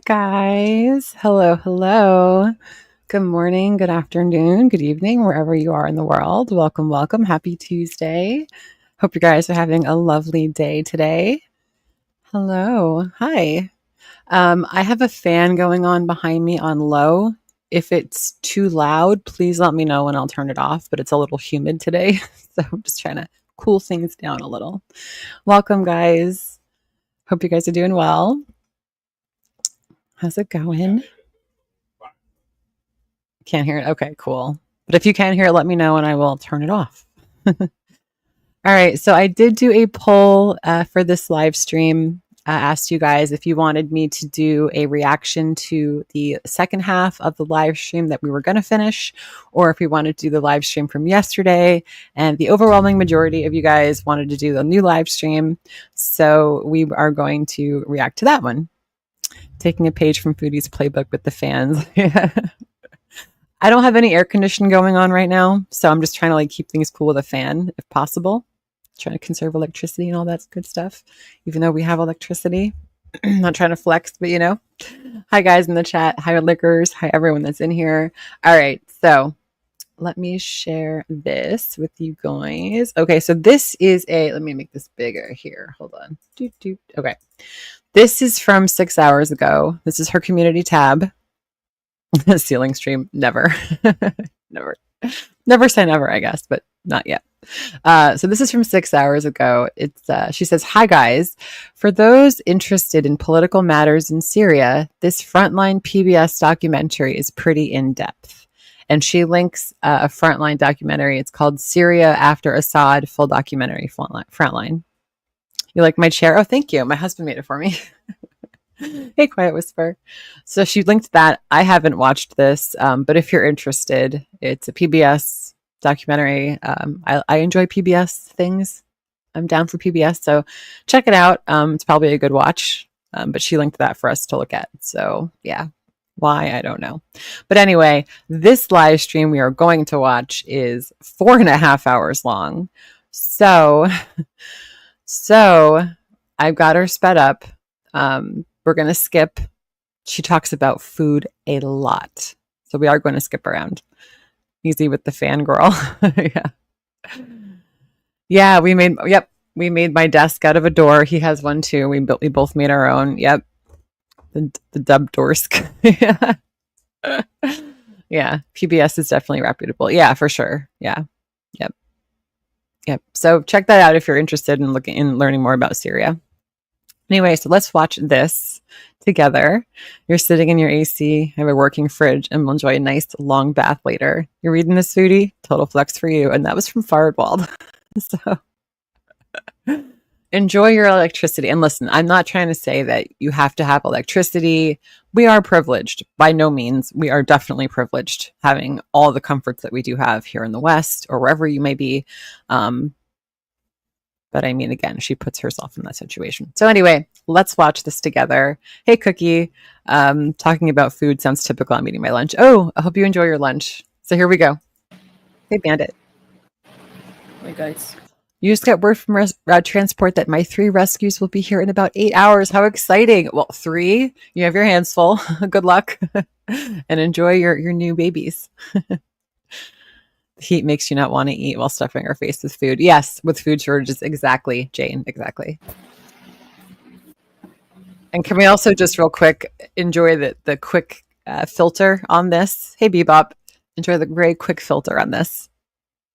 guys? Hello, hello. Good morning, good afternoon, good evening, wherever you are in the world. Welcome, welcome. Happy Tuesday. Hope you guys are having a lovely day today. Hello. Hi. I have a fan going on behind me on low. If it's too loud, please let me know and I'll turn it off, but it's a little humid today. So I'm just trying to cool things down a little. Welcome, guys. Hope you guys are doing well. How's it going? Can't hear it? Okay, cool. But if you can hear it, let me know and I will turn it off. All right, so I did do a poll for this live stream. I asked you guys if you wanted me to do a reaction to the second half of the live stream that we were going to finish, or if we wanted to do the live stream from yesterday. And the overwhelming majority of you guys wanted to do the new live stream. So we are going to react to that one. Taking a page from Foodie's playbook with the fans. I don't have any air conditioning going on right now, so I'm just trying to like keep things cool with a fan if possible. Trying to conserve electricity and all that good stuff, even though we have electricity. Not trying to flex, but you know. Hi guys in the chat. Hi liquors. Hi everyone that's in here. All right, so let me share this with you guys. Okay, so this is let me make this bigger here. Hold on. Okay. This is from 6 hours ago. This is her community tab. Ceiling stream, never. Never say never, I guess, but not yet. So this is from 6 hours ago. She says, "Hi guys, for those interested in political matters in Syria, this Frontline PBS documentary is pretty in-depth." And she links a Frontline documentary. It's called Syria After Assad, full documentary Frontline. You like my chair? Oh, thank you. My husband made it for me. Hey, Quiet Whisper. So she linked that. I haven't watched this, but if you're interested, it's a PBS documentary. I enjoy PBS things. I'm down for PBS, so check it out. It's probably a good watch, but she linked that for us to look at. So yeah, why, I don't know. But anyway, this live stream we are going to watch is 4.5 hours long. So I've got her sped up. We're going to skip. She talks about food a lot. So we are going to skip around. Easy with the fangirl. Yeah. Yeah, we made my desk out of a door. He has one too. We both made our own. Yep. The dub dorsk. Yeah. Yeah. PBS is definitely reputable. Yeah, for sure. Yeah. Yep. So check that out if you're interested in learning more about Syria. Anyway, so let's watch this together. You're sitting in your AC, have a working fridge, and we'll enjoy a nice long bath later. You're reading this, Foodie? Total flex for you. And that was from Farrah. So enjoy your electricity. And listen, I'm not trying to say that you have to have electricity. We are privileged. By no means. We are definitely privileged having all the comforts that we do have here in the West or wherever you may be. But I mean, again, she puts herself in that situation. So anyway, let's watch this together. Hey, Cookie. Talking about food sounds typical. I'm eating my lunch. Oh, I hope you enjoy your lunch. So here we go. Hey, Bandit. Hey, guys. You just got word from Route Transport that my 3 rescues will be here in about 8 hours. How exciting. Well, 3? You have your hands full. Good luck. And enjoy your new babies. The heat makes you not want to eat while stuffing our face with food. Yes, with food shortages. Exactly, Jane. Exactly. And can we also just real quick enjoy the quick filter on this? Hey, Bebop. Enjoy the very quick filter on this.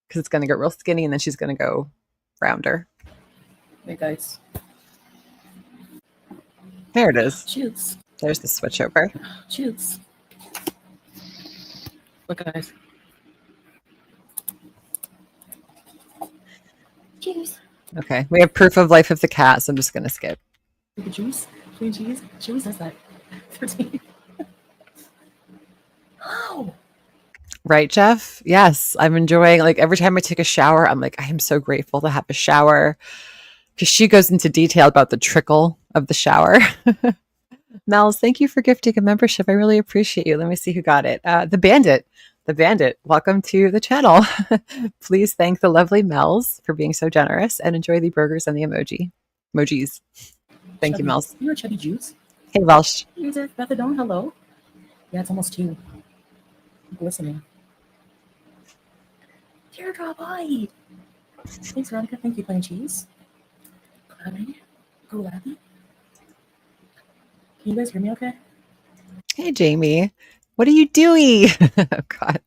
Because it's going to get real skinny and then she's going to go rounder. Hey, guys. There it is. Cheers. There's the switch over. Cheers. Look, guys. Cheers. Okay, we have proof of life of the cat, so I'm just going to skip. Look at juice. Cream cheese. She always does that. 13. Oh. Right, Jeff? Yes, I'm enjoying, like, every time I take a shower, I'm like, I am so grateful to have a shower. Because she goes into detail about the trickle of the shower. Mel's, thank you for gifting a membership. I really appreciate you. Let me see who got it. The Bandit, welcome to the channel. Please thank the lovely Mel's for being so generous and enjoy the burgers and the emojis. Thank you, Mel's. You know Chubby Juice? Hey, Welsh. User methadone, hello. Yeah, it's almost 2. Glistening. Teardrop hide. Thanks, Veronica. Thank you, plain cheese. Gladly. Gladly. Can you guys hear me okay? Hey, Jamie. What are you doing? Oh, God.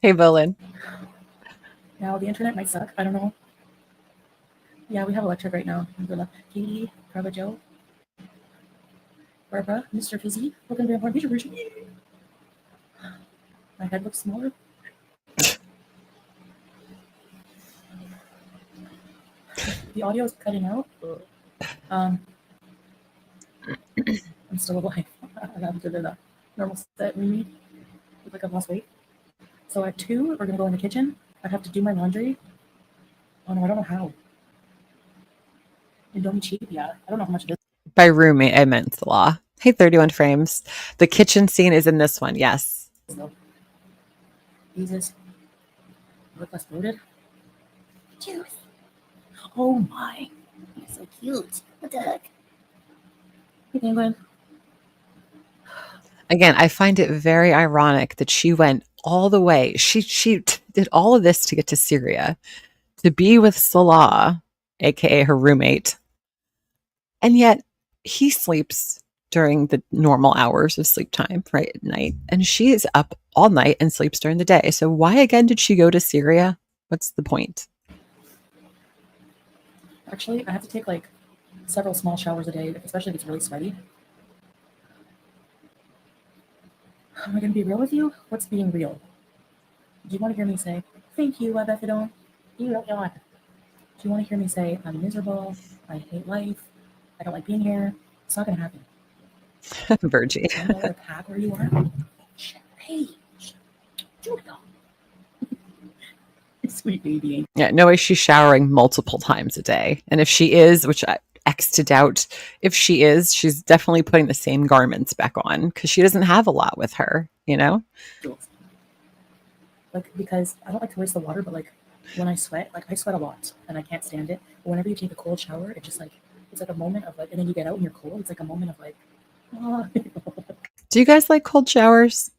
Hey, Bolin. Now, the internet might suck. I don't know. Yeah, we have electric right now. Katie, Farrah Joe, Barbara, Mr. Fizzy. Welcome to the Feature Version. My head looks smaller. The audio is cutting out. I'm still alive. I got to the normal set we need. Look like I've lost weight. So at 2, we're going to go in the kitchen. I have to do my laundry. Oh, no, I don't know how. And don't be cheap. Yeah, I don't know how much it is. By roommate, I meant the law. Hey, 31 frames. The kitchen scene is in this one. Yes. So, Jesus. Look less bloated. Juice. Oh my. You're so cute. What the heck? Hey, Penguin. Again, I find it very ironic that she went all the way. She did all of this to get to Syria, to be with Salah, aka her roommate, and yet he sleeps during the normal hours of sleep time, right at night, and she is up all night and sleeps during the day. So why again did she go to Syria? What's the point? Actually, I have to take like several small showers a day, especially if it's really sweaty. Am I going to be real with you? What's being real? Do you want to hear me say, thank you, Methadone? You don't know. Do you want to hear me say, I'm miserable, I hate life, I don't like being here? It's not going to happen. Virgie. I know where the pack where you are. Hey, Julia. Sweet baby. Yeah, no way she's showering multiple times a day. And if she is, which I X to doubt, if she is, she's definitely putting the same garments back on because she doesn't have a lot with her, you know? Like, because I don't like to waste the water, but like when I sweat a lot and I can't stand it. But whenever you take a cold shower, it just like, it's like a moment of like, and then you get out and you're cold. It's like a moment of like, oh. Do you guys like cold showers?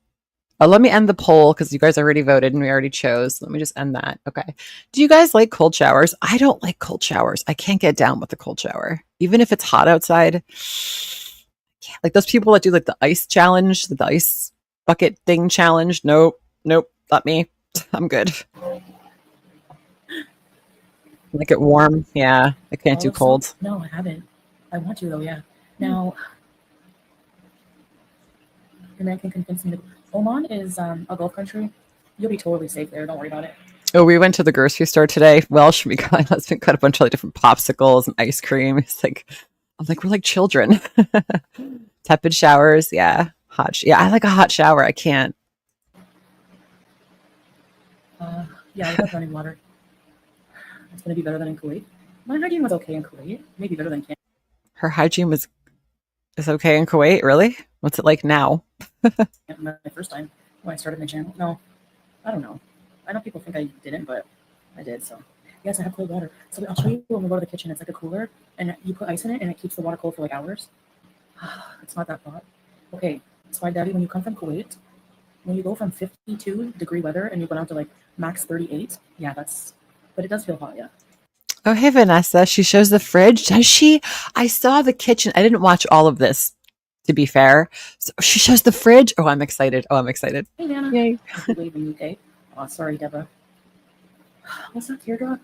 Oh, let me end the poll because you guys already voted and we already chose. Let me just end that. Okay. Do you guys like cold showers? I don't like cold showers. I can't get down with the cold shower. Even if it's hot outside. Like those people that do like the ice challenge, the ice bucket thing challenge. Nope. Nope. Not me. I'm good. Like it warm. Yeah. I can't do cold. No, I haven't. I want to though, yeah. Now, your man can convince me to. Oman is a Gulf country. You'll be totally safe there. Don't worry about it. Oh, we went to the grocery store today. Welsh, my husband got a bunch of like different popsicles and ice cream. It's like, I'm like, we're like children. Tepid showers. Yeah. Hot. Yeah. I like a hot shower. I can't. Yeah, I like running water. It's going to be better than in Kuwait. My hygiene was okay in Kuwait. Maybe better than Canada. Her hygiene is okay in Kuwait. Really? What's it like now? My first time when I started my channel. No, I don't know. I know people think I didn't, but I did. So yes, I have cold water. So I'll show you when we go to the kitchen. It's like a cooler, and you put ice in it, and it keeps the water cold for like hours. It's not that hot. Okay, so Daddy, when you come from Kuwait, when you go from 52-degree weather and you go down to like max 38, yeah, but it does feel hot, yeah. Oh, hey, Vanessa. She shows the fridge. Does she? I saw the kitchen. I didn't watch all of this, to be fair. So she shows the fridge. Oh, I'm excited. Hey, Nana. Yay. Leaving UK. Oh, sorry, Deborah. What's that teardrop?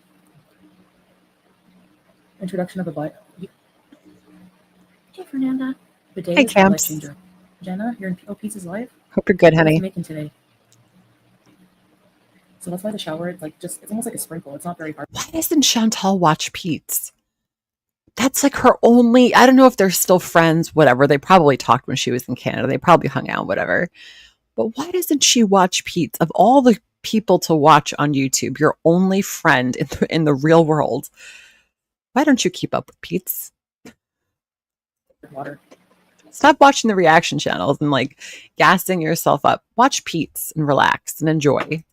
Introduction of a butt. Hey, Fernanda. The day Hey, is a life Camps. changer. Jenna, you're in P.O. Pieces Live. Hope you're good, What are honey. you making today? So that's why the shower, it's like it's almost like a sprinkle. It's not very hard. Why doesn't Chantal watch Pete's? That's like her only. I don't know if they're still friends, whatever. They probably talked when she was in Canada. They probably hung out, whatever. But why doesn't she watch Pete's? Of all the people to watch on YouTube, your only friend in the real world, why don't you keep up with Pete's? Water. Stop watching the reaction channels and like gassing yourself up. Watch Pete's and relax and enjoy.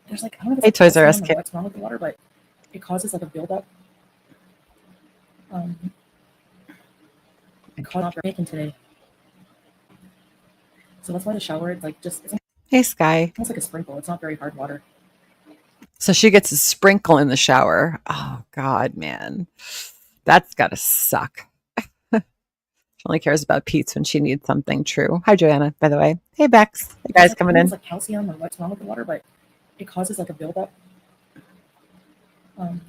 There's like, I don't know if Hey, it's Toys R Us kid. what's wrong with the water, but it causes like a buildup. It caught off your bacon today. So that's why the shower, it's like just, it's Hey, Sky. almost like a sprinkle. It's not very hard water. So she gets a sprinkle in the shower. Oh, God, man. That's got to suck. She only cares about Pete's when she needs something true. Hi, Joanna, by the way. Hey, Bex. Hey, guys Like, coming it's in. like calcium or what's wrong with the water, but it causes like a buildup. Um,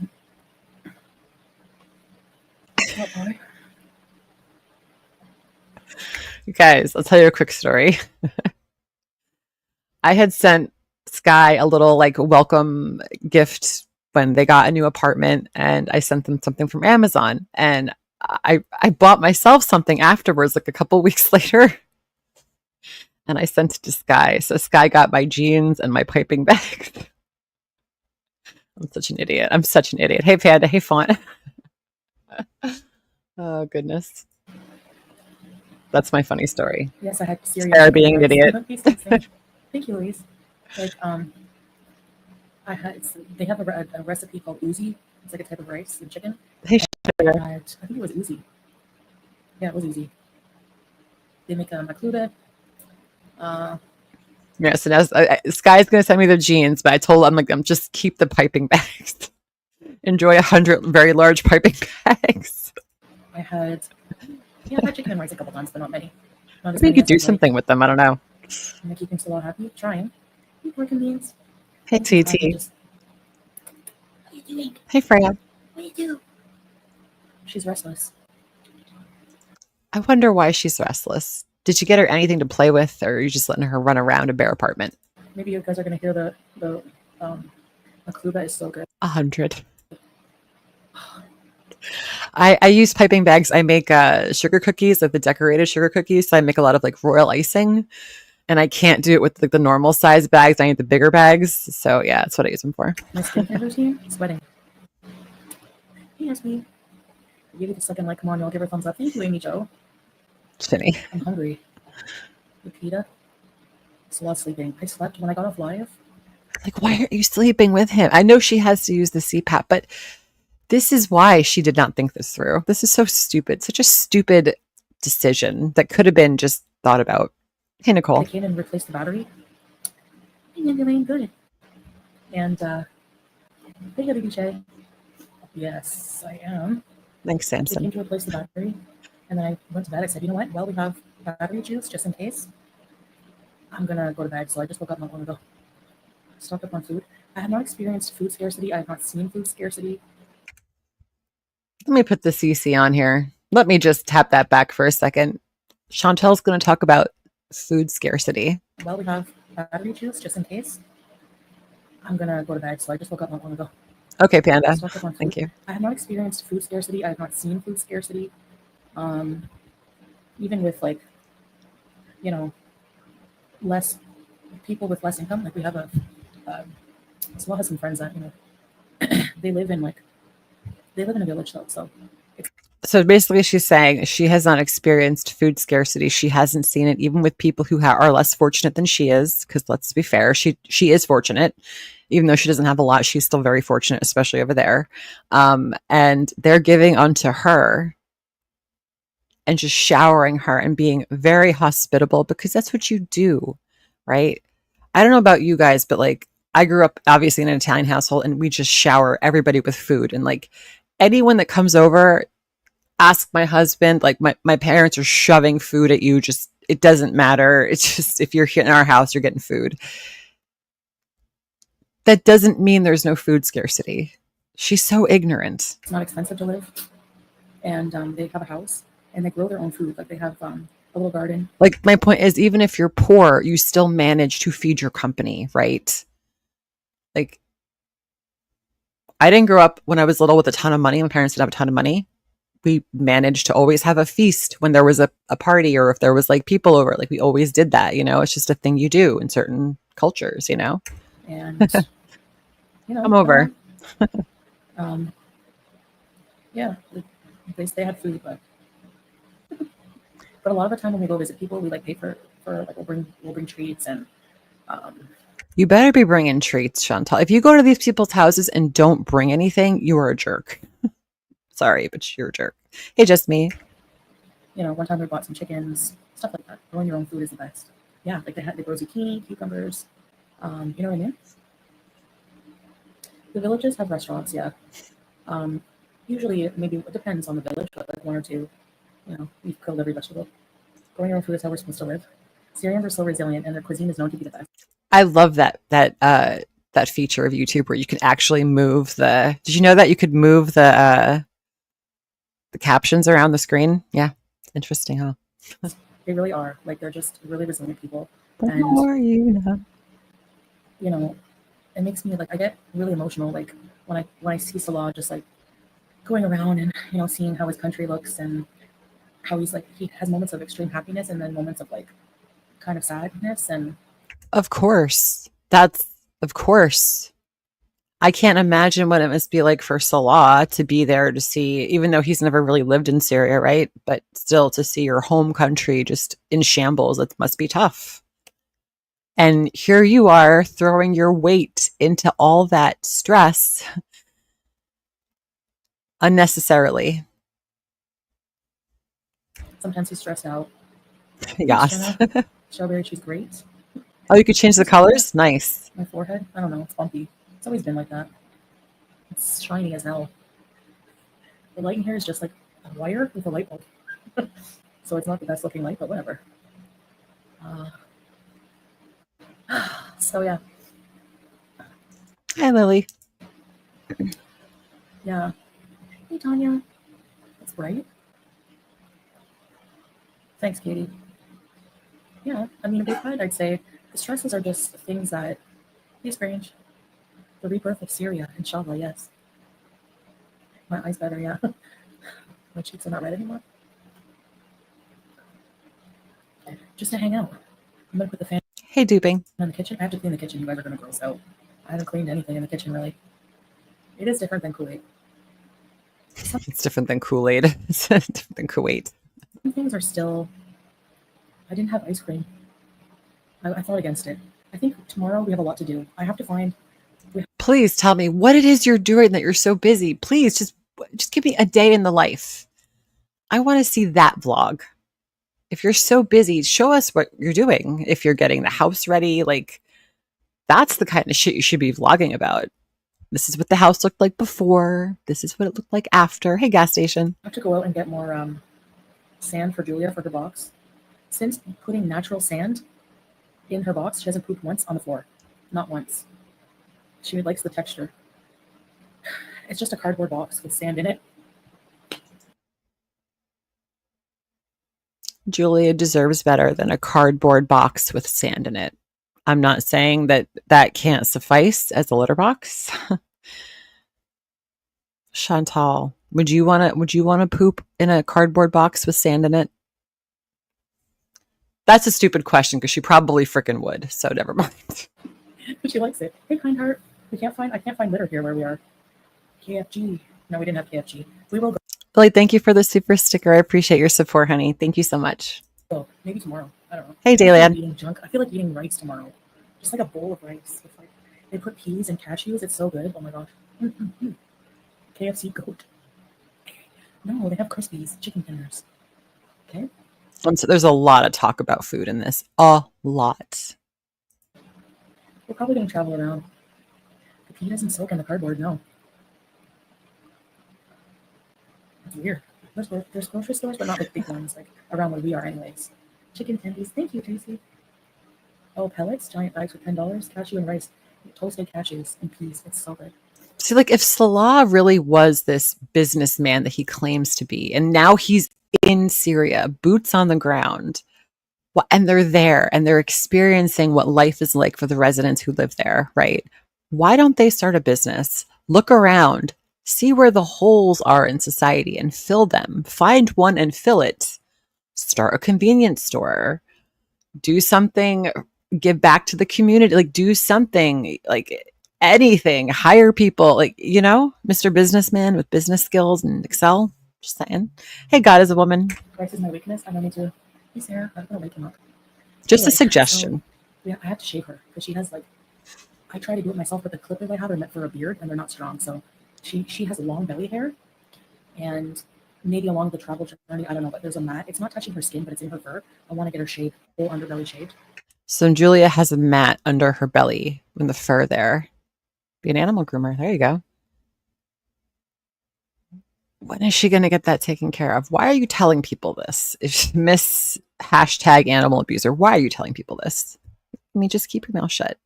what water? You guys, I'll tell you a quick story. I had sent Sky a little like welcome gift when they got a new apartment, and I sent them something from Amazon. And I bought myself something afterwards, like a couple weeks later, and I sent it to Sky. So Sky got my jeans and my piping bag. I'm such an idiot. I'm such an idiot. Hey, Panda. Hey, Font. Oh, goodness. That's my funny story. Yes, I had Syria. Sarah being an idiot. Thank you, Louise. Like, I had, they have a recipe called uzi. It's like a type of rice and chicken. Hey, And I think it was uzi. Yeah, it was uzi. They make a makluda. yes, and as Sky's going to send me the jeans, but I told him, I'm like, just keep the piping bags. Enjoy 100 very large piping bags. I had chicken and rice a couple times, but not many. Not as Maybe you many could as do I'd like. something with them. I don't know. And I keep them still happy. Trying. Working beans. Hey, TT. What are you doing? Hey, Freya. What do you do? She's restless. I wonder why she's restless. Did you get her anything to play with, or are you just letting her run around a bare apartment? Maybe you guys are gonna hear the makluba is so good. 100. I use piping bags. I make sugar cookies, like the decorated sugar cookies. So I make a lot of like royal icing, and I can't do it with like the normal size bags. I need the bigger bags. So yeah, that's what I use them for. My skincare routine, sweating. Hey, Ashley. Give it a second, like, come on, y'all give her a thumbs up. Thank you, Amy Jo. Shinny. I'm hungry. Lupita. It's a lot of sleeping. I slept when I got off live. Like, why are you sleeping with him? I know she has to use the CPAP, but this is why she did not think this through. This is so stupid. Such a stupid decision that could have been just thought about. Hey, Nicole. I came and replaced the battery. Hey, Elaine, good. And, hey, baby Shay. Yes, I am. Thanks, I came Samson. to replace the battery. And then I went to bed. I said, you know what? Well, we have battery juice just in case. I'm going to go to bed. So I just woke up not long ago. Stocked up on food. I have not experienced food scarcity. I have not seen food scarcity. Let me put the CC on here. Let me just tap that back for a second. Chantel's going to talk about food scarcity. Well, we have battery juice just in case. I'm going to go to bed. So I just woke up not long ago. Okay, Panda. Stocked up on food. Thank you. I have not experienced food scarcity. I have not seen food scarcity. Even with like, you know, less people with less income. Like we have so I have some friends that, you know, they live in a village though. So basically, she's saying she has not experienced food scarcity. She hasn't seen it, even with people who are less fortunate than she is. Because let's be fair, she is fortunate, even though she doesn't have a lot. She's still very fortunate, especially over there. And they're giving unto her and just showering her and being very hospitable, because that's what you do, right? I don't know about you guys, but like I grew up obviously in an Italian household, and we just shower everybody with food. And like anyone that comes over, ask my husband, like my parents are shoving food at you. Just, it doesn't matter. It's just, if you're here in our house, you're getting food. That doesn't mean there's no food scarcity. She's so ignorant. It's not expensive to live. And they have a house and they grow their own food. Like they have a little garden. Like my point is, even if you're poor, you still manage to feed your company, right? Like I didn't grow up when I was little with a ton of money. My parents didn't have a ton of money. We managed to always have a feast when there was a party, or if there was like people over, like we always did that, you know. It's just a thing you do in certain cultures, you know. And you know, come over. Yeah, they had food, but a lot of the time when we go visit people, we like pay for like we'll bring treats and you better be bringing treats, Chantal. If you go to these people's houses and don't bring anything, you are a jerk. Sorry, but you're a jerk. Hey, just me. You know, one time we bought some chickens, stuff like that. Growing your own food is the best. Yeah, like they grow zucchini, cucumbers. You know what I mean? The villages have restaurants, yeah. Um, Usually, maybe it depends on the village, but like one or two. You know, we've killed every vegetable. Growing your own food is how we're supposed to live. Syrians are so resilient, and their cuisine is known to be the best. I love that feature of YouTube where you can actually move the. Did you know that you could move the captions around the screen? Yeah, interesting, huh? They really are. Like they're just really resilient people, The and more you know. you know, it makes me like I get really emotional. Like when I see Salah just like going around and seeing how his country looks and how he's like he has moments of extreme happiness and then moments of like kind of sadness and Of course, that's of course. I can't imagine what it must be like for Salah to be there to see, even though he's never really lived in Syria, right? But still to see your home country just in shambles, it must be tough. And here you are throwing your weight into all that stress unnecessarily. sometimes he's stressed out. Thanks, Yes. Jenna. Strawberry cheese grate. Oh, you could change the colors? Nice. My forehead. I don't know. It's bumpy. It's always been like that. It's shiny as hell. The light in here is just like a wire with a light bulb. So it's not the best looking light, but whatever. So yeah. Hi, Lily. Yeah. Hey, Tanya. That's bright. Thanks, Katie. Yeah, I mean, we've had, I'd say, the stresses are just things that, hey, Strange, the rebirth of Syria, inshallah, yes. My eyes better, yeah. My cheeks are not red anymore. Just to hang out. I'm going to put the fan Hey, duping. in the kitchen. I have to clean the kitchen. You guys are going to gross out. I haven't cleaned anything in the kitchen, really. It is different than Kool-Aid. It's different than Kool-Aid. It's different than Kuwait. Some things are still, I didn't have ice cream. I fought against it. I think tomorrow we have a lot to do. I have to find. Please tell me what it is you're doing that you're so busy. Please just give me a day in the life. I want to see that vlog. If you're so busy, show us what you're doing. If you're getting the house ready, like that's the kind of shit you should be vlogging about. This is what the house looked like before. This is what it looked like after. Hey, gas station. I have to go out and get more sand for Julia for her box. Since putting natural sand in her box, she hasn't pooped once on the floor. Not once. She likes the texture. It's just a cardboard box with sand in it. Julia deserves better than a cardboard box with sand in it. I'm not saying that that can't suffice as a litter box. Chantal, would you want to poop in a cardboard box with sand in it? That's a stupid question because she probably freaking would. So never mind. But she likes it. Hey, kind heart. I can't find litter here where we are. KFG. No, we didn't have KFG. We will go. Billy, thank you for the super sticker. I appreciate your support, honey. Thank you so much. Maybe tomorrow. I don't know. Hey, Dalian. Eating junk. I feel like eating rice tomorrow. Just like a bowl of rice. With like they put peas and cashews. It's so good. Oh my gosh. KFC goat. No, they have Crispies, chicken tenders. Okay. So there's a lot of talk about food in this. A lot. We're probably going to travel around. The pea doesn't soak in the cardboard, no. It's weird. There's grocery stores, but not like big ones, like around where we are anyways. Chicken tendies. Thank you, Tracy. Oh, pellets, giant bags for $10. Cashew and rice. Toasted cashews and peas. It's so good. See, like if Salah really was this businessman that he claims to be, and now he's in Syria, boots on the ground, and they're there and they're experiencing what life is like for the residents who live there, right? Why don't they start a business? Look around, see where the holes are in society and fill them. Find one and fill it. Start a convenience store. Do something, give back to the community, like do something, like anything, hire people, like, Mr. Businessman with business skills and Excel. Just saying. Hey, God is a woman. Rice is my weakness. I don't need to. Hey, Sarah, I'm going to wake him up. Just Anyway, a suggestion. So, yeah, I have to shave her because she has like, I try to do it myself, but the clippers I have are meant for a beard and they're not strong. So she has long belly hair and maybe along the travel journey, I don't know, but there's a mat. It's not touching her skin, but it's in her fur. I want to get her shaved, whole underbelly shaved. So Julia has a mat under her belly in the fur there. Be an animal groomer. There you go. When is she going to get that taken care of? Why are you telling people this? If Miss hashtag animal abuser, why are you telling people this? I mean, just keep your mouth shut.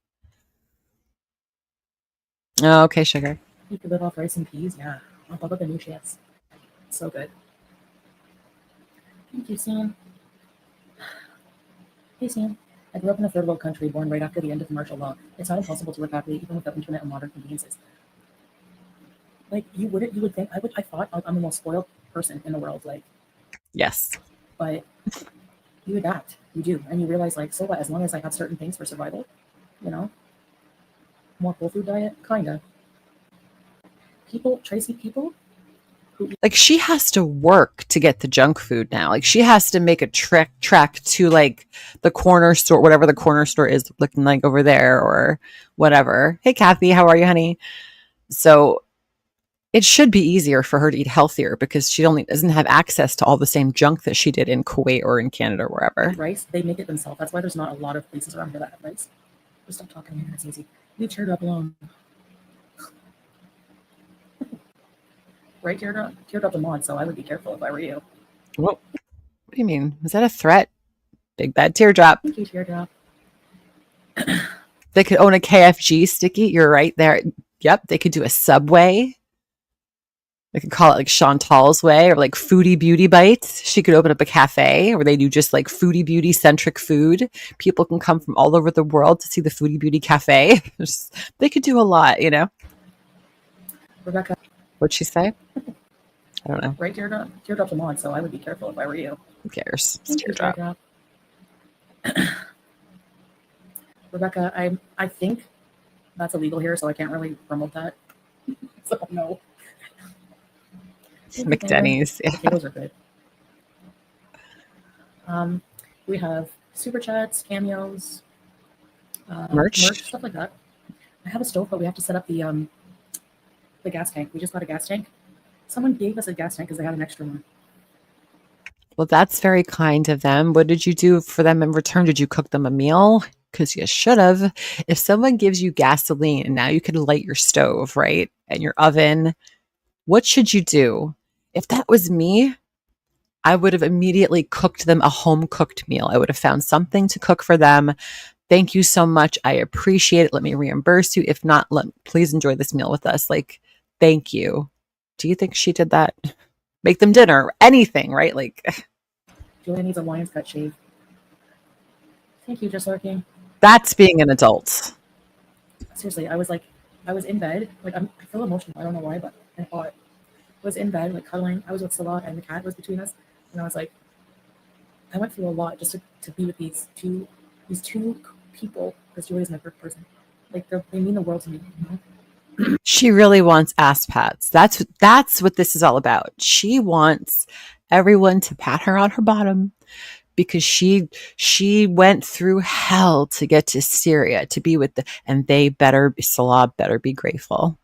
Oh, okay, sugar. You could live off rice and peas. Yeah. On top of the nutrients. So good. Thank you, Sam. Hey, Sam. I grew up in a third world country born right after the end of martial law. It's not impossible to live happily even without internet and modern conveniences. Like, you would think, I thought I'm the most spoiled person in the world. Like, yes. But you adapt. You do. And you realize, like, so what? As long as I have certain things for survival, you know? More whole food diet? Kinda. Tracy, people like she has to work to get the junk food now. Like she has to make a trek to like the corner store, whatever the corner store is looking like over there or whatever. Hey Kathy, how are you, honey? So it should be easier for her to eat healthier because she only doesn't have access to all the same junk that she did in Kuwait or in Canada or wherever. rice, they make it themselves. That's why there's not a lot of places around here that have rice. Just stop talking to me. That's easy. Leave Teardrop alone. Right, Teardrop's a mod, so I would be careful if I were you. What do you mean? Is that a threat? Big bad Teardrop. Thank you, Teardrop. They could own a KFG sticky. You're right there. Yep. They could do a Subway. They could call it like Chantal's Way or like Foodie Beauty Bites. She could open up a cafe where they do just like foodie beauty centric food. People can come from all over the world to see the Foodie Beauty Cafe. They could do a lot, you know? Rebecca. What'd she say? I don't know. Right, Teardrop's a mod, so I would be careful if I were you. Who cares? It's Thank you, Teardrop. Rebecca, I think that's illegal here, so I can't really promote that. So no. McDenny's. Yeah. Potatoes are good. We have super chats, cameos, merch, stuff like that. I have a stove, but we have to set up the gas tank. We just got a gas tank. Someone gave us a gas tank because they had an extra one. Well, that's very kind of them. What did you do for them in return? Did you cook them a meal? Because you should have. If someone gives you gasoline and now you can light your stove, right? And your oven, what should you do? If that was me, I would have immediately cooked them a home cooked meal. I would have found something to cook for them. Thank you so much. I appreciate it. Let me reimburse you. If not, please enjoy this meal with us. Like, thank you. Do you think she did that? Make them dinner, anything, right? Like, Julia needs a lion's cut shave. Thank you, just lurking. That's being an adult. Seriously, I was in bed. Like, I feel emotional. I don't know why, but I thought I was in bed, like cuddling. I was with Salah and the cat was between us. And I was like, I went through a lot just to be with these two people, because Julia's my first person. Like, they mean the world to me, you know? She really wants ass pats. That's what this is all about. She wants everyone to pat her on her bottom because she went through hell to get to Syria to be with and Salah better be grateful.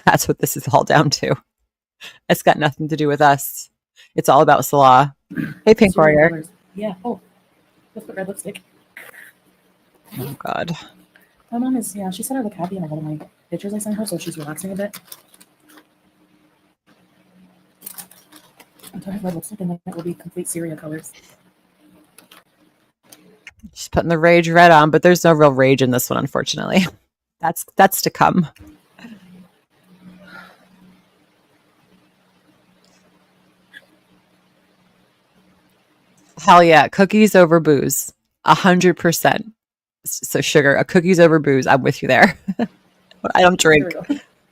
That's what this is all down to. It's got nothing to do with us. It's all about Salah. Hey, Pink Warrior. Yeah. Oh, let's put red lipstick. Oh God. My mom is, she said I look happy in a lot of my pictures I sent her, so she's relaxing a bit. Until I have red lipstick, and then it will be complete Syria colors. She's putting the rage red on, but there's no real rage in this one, unfortunately. That's to come. Hell yeah. Cookies over booze. 100%. So sugar, a cookies over booze. I'm with you there. I don't drink.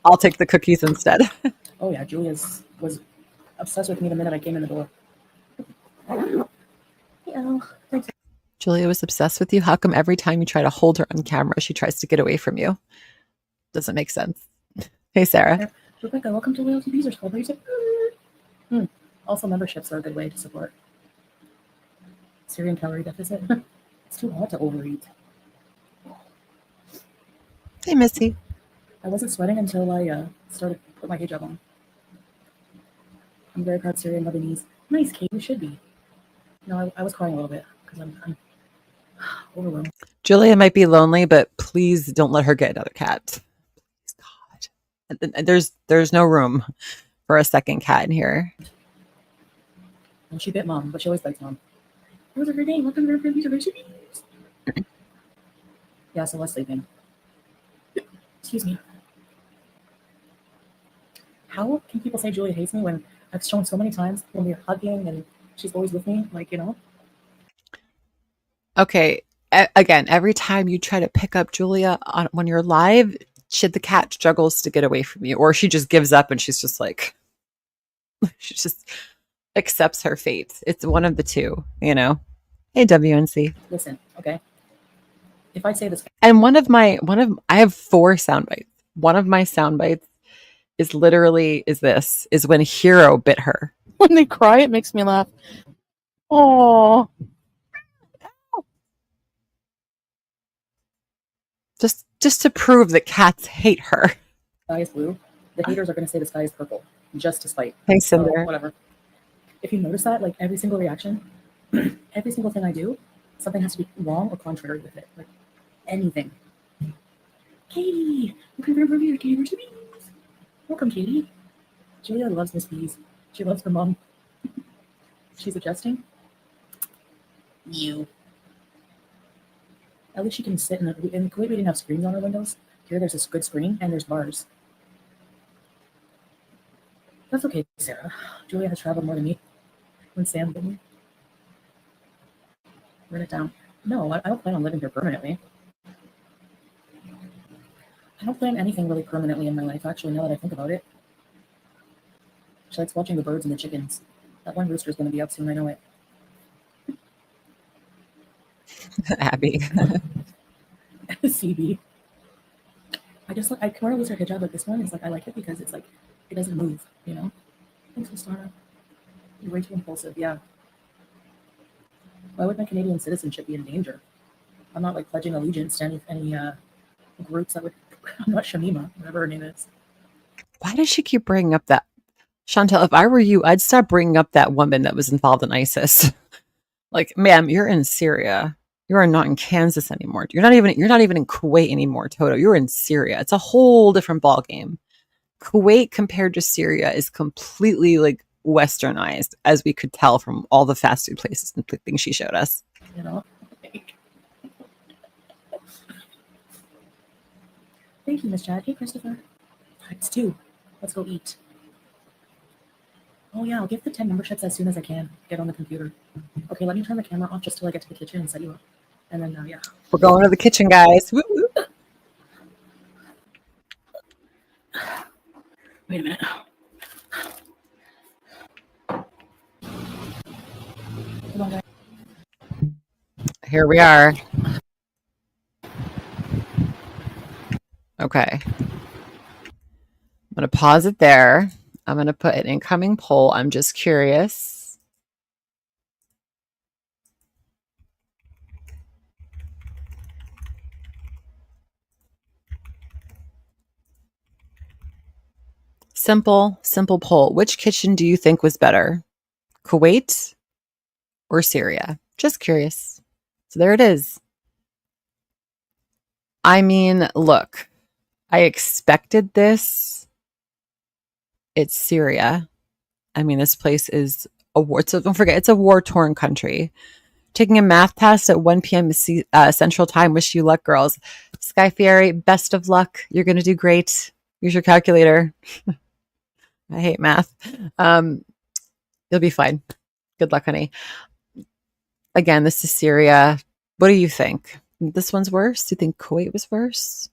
I'll take the cookies instead. Oh yeah, Julia was obsessed with me the minute I came in the door. Yeah. Julia was obsessed with you. How come every time you try to hold her on camera, she tries to get away from you? Doesn't make sense. Hey, Sarah. Rebecca, welcome to Loyalty Users Club. Also, memberships are a good way to support Syrian calorie deficit. It's too hot to overeat. Hey, Missy. I wasn't sweating until I started to put my hijab on. I'm very proud Syrian Lebanese. Nice, Kate. You should be. No, I was crying a little bit because I'm overwhelmed. Julia might be lonely, but please don't let her get another cat. God. And there's no room for a second cat in here. And she bit mom, but she always bites mom. Those are her name. Look at her. These are her shoes. Yeah, so let's sleeping. Excuse me. How can people say Julia hates me when I've shown so many times when we're hugging and she's always with me? Like, you know? Okay. Again, every time you try to pick up Julia when you're live, the cat struggles to get away from you, or she just gives up and she's just like, she just accepts her fate. It's one of the two, you know? Hey, WNC. Listen, okay? If I say this, And I have 4 sound bites. One of my sound bites is when Hero bit her. When they cry, it makes me laugh. Oh, Just to prove that cats hate her. sky is blue, the haters are going to say the sky is purple, just to spite. Hey, So, Cinder. whatever. If you notice that, like every single reaction, every single thing I do, something has to be wrong or contrary with it. Like anything. Katie, welcome to our Katie. Where's your bees? Welcome, Katie. Julia loves Miss Bees. She loves her mom. She's adjusting. You. At least she can sit in Kuwait. We didn't have screens on our windows. Here, there's this good screen and there's bars. That's okay, Sarah. Julia has traveled more than me. When Sam bit me. Write it down. No, I don't plan on living here permanently. I don't plan anything really permanently in my life, actually, now that I think about it. She likes watching the birds and the chickens. That one rooster is going to be up soon, I know it. Abby. CB. I just like, I want to lose her hijab, but this one is like, I like it because it's like, it doesn't move, you know? Thanks, Mastara. You're way too impulsive, yeah. Why would my Canadian citizenship be in danger? I'm not like pledging allegiance to any groups that would, I'm not Shamima, whatever her name is. Why does she keep bringing up that? Chantel, if I were you, I'd stop bringing up that woman that was involved in ISIS. Like, ma'am, you're in Syria. You are not in Kansas anymore. You're not even in Kuwait anymore, Toto. You're in Syria. It's a whole different ballgame. Kuwait compared to Syria is completely like westernized, as we could tell from all the fast food places and things she showed us. You know? Thank you, Miss Chad. Hey, Christopher. It's 2. Let's go eat. Oh, yeah, I'll give the 10 memberships as soon as I can. Get on the computer. Okay, let me turn the camera off just till I get to the kitchen and set you up. And then, yeah. We're going to the kitchen, guys. Woo, woo. Wait a minute. Come on, guys. Here we are. Okay. I'm going to pause it there. I'm going to put an incoming poll. I'm just curious. Simple poll. Which kitchen do you think was better? Kuwait or Syria? Just curious. So there it is. I mean, look, I expected this. It's Syria. I mean, this place is a war. So don't forget, it's a war-torn country. Taking a math test at 1 p.m. Central Time. Wish you luck, girls. Sky Fairy, best of luck. You're going to do great. Use your calculator. I hate math. You'll be fine. Good luck, honey. Again, this is Syria. What do you think? This one's worse? Do you think Kuwait was worse?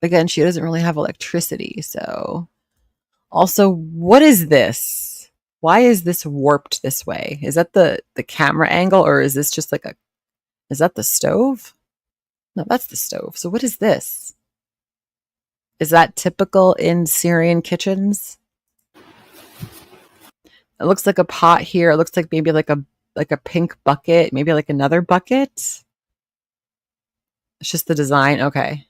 Again, she doesn't really have electricity, so... Also, what is this? Why is this warped this way? Is that the camera angle, or is this just like a... Is that the stove? No, that's the stove. So what is this? Is that typical in Syrian kitchens? It looks like a pot here. It looks like maybe like a pink bucket, maybe like another bucket. It's just the design. Okay.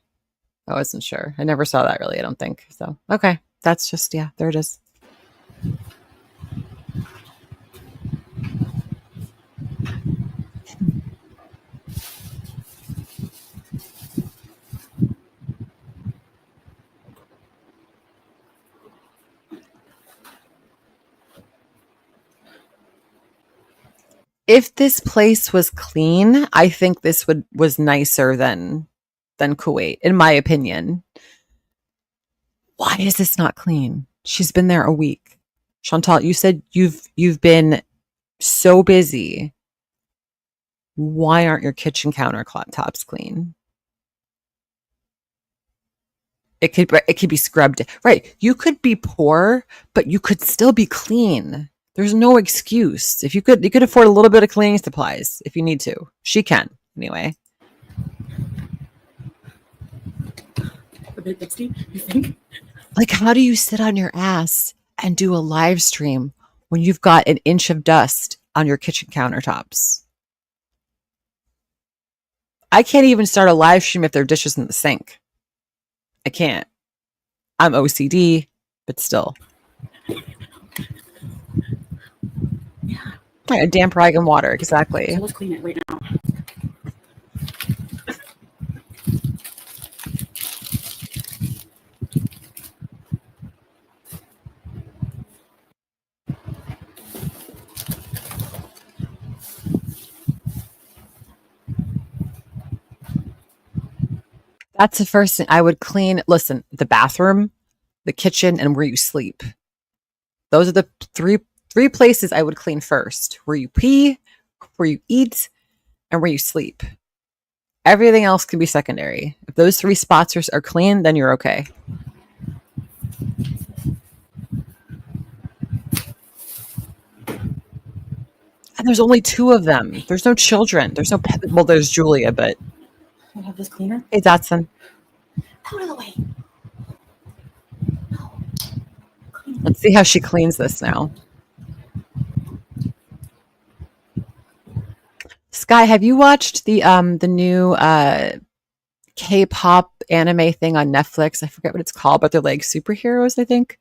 I wasn't sure. I never saw that really, I don't think. So, okay. That's just, yeah, there it is. If this place was clean, I think this was nicer than Kuwait, in my opinion. Why is this not clean? She's been there a week. Chantal, you said you've been so busy. Why aren't your kitchen countertops clean? It could be scrubbed. Right. You could be poor, but you could still be clean. There's no excuse. If you could afford a little bit of cleaning supplies if you need to. She can, anyway. A bit dusty, you think? Like, how do you sit on your ass and do a live stream when you've got an inch of dust on your kitchen countertops? I can't even start a live stream if there are dishes in the sink. I can't. I'm OCD, but still. Yeah. A damp rag and water, exactly. So let's clean it right now. That's the first thing I would clean. Listen, the bathroom, the kitchen, and where you sleep. Those are the three places I would clean first. Where you pee, where you eat, and where you sleep. Everything else can be secondary. If those 3 spots are clean, then you're okay. And there's only 2 of them. There's no children. There's no pet. Well, there's Julia, but I have this cleaner. hey, Dotson. Out of the way. No. Let's see how she cleans this now. Sky, have you watched the new K-pop anime thing on Netflix? I forget what it's called, but they're like superheroes, I think.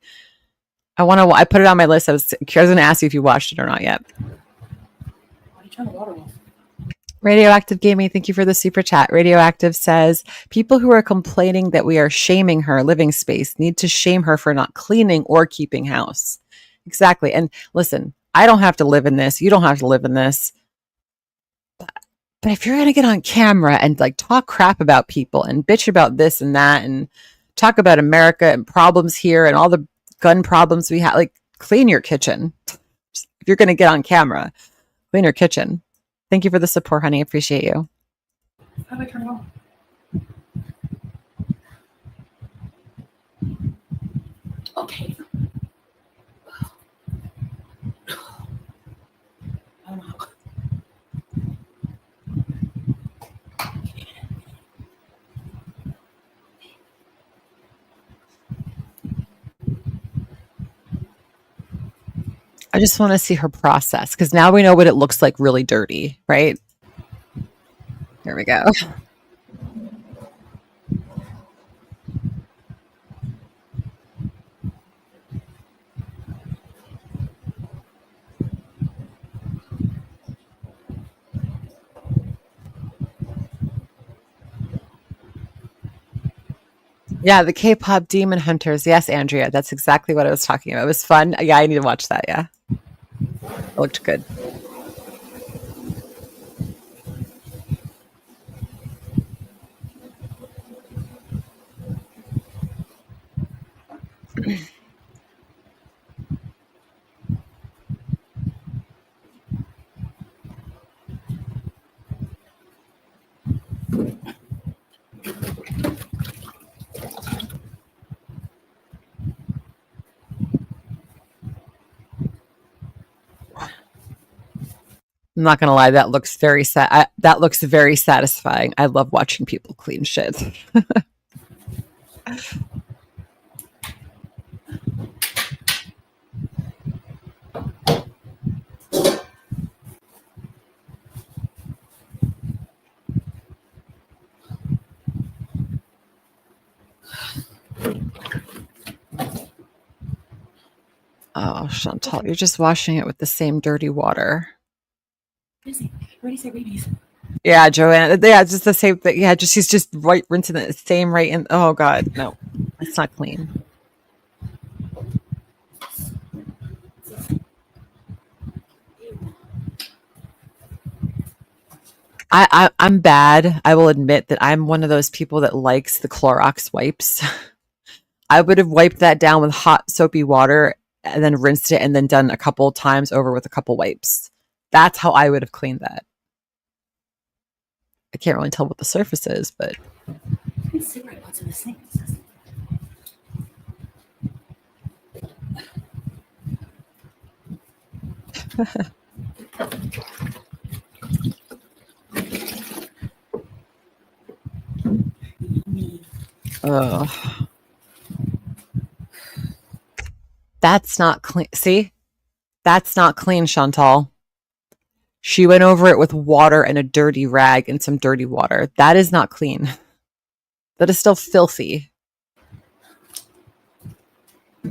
I put it on my list. I was going to ask you if you watched it or not yet. Why are you trying to water off? Radioactive Gaming, thank you for the super chat. Radioactive says, people who are complaining that we are shaming her living space need to shame her for not cleaning or keeping house. Exactly. And listen, I don't have to live in this. You don't have to live in this. But if you're going to get on camera and like talk crap about people and bitch about this and that and talk about America and problems here and all the gun problems we have, like, clean your kitchen. If you're going to get on camera, clean your kitchen. Thank you for the support, honey. Appreciate you. How do I turn it off? Okay. I don't know how. I just want to see her process because now we know what it looks like really dirty, right? There we go. Yeah, the K-pop Demon Hunters. Yes, Andrea, that's exactly what I was talking about. It was fun. Yeah, I need to watch that. Yeah, it looked good. I'm not gonna lie, that looks very that looks very satisfying. I love watching people clean shit. Oh, Chantal, you're just washing it with the same dirty water. Busy. Already say babies. Yeah, Joanna. Yeah, it's just the same thing. Yeah, she's just rinsing the same right in. Oh God, no, it's not clean. I'm bad. I will admit that I'm one of those people that likes the Clorox wipes. I would have wiped that down with hot soapy water and then rinsed it and then done a couple times over with a couple wipes. That's how I would have cleaned that. I can't really tell what the surface is, but Let's see what what's in the sink. oh, that's not clean. See, that's not clean, Chantal. She went over it with water and a dirty rag and some dirty water. That is not clean. That is still filthy. Do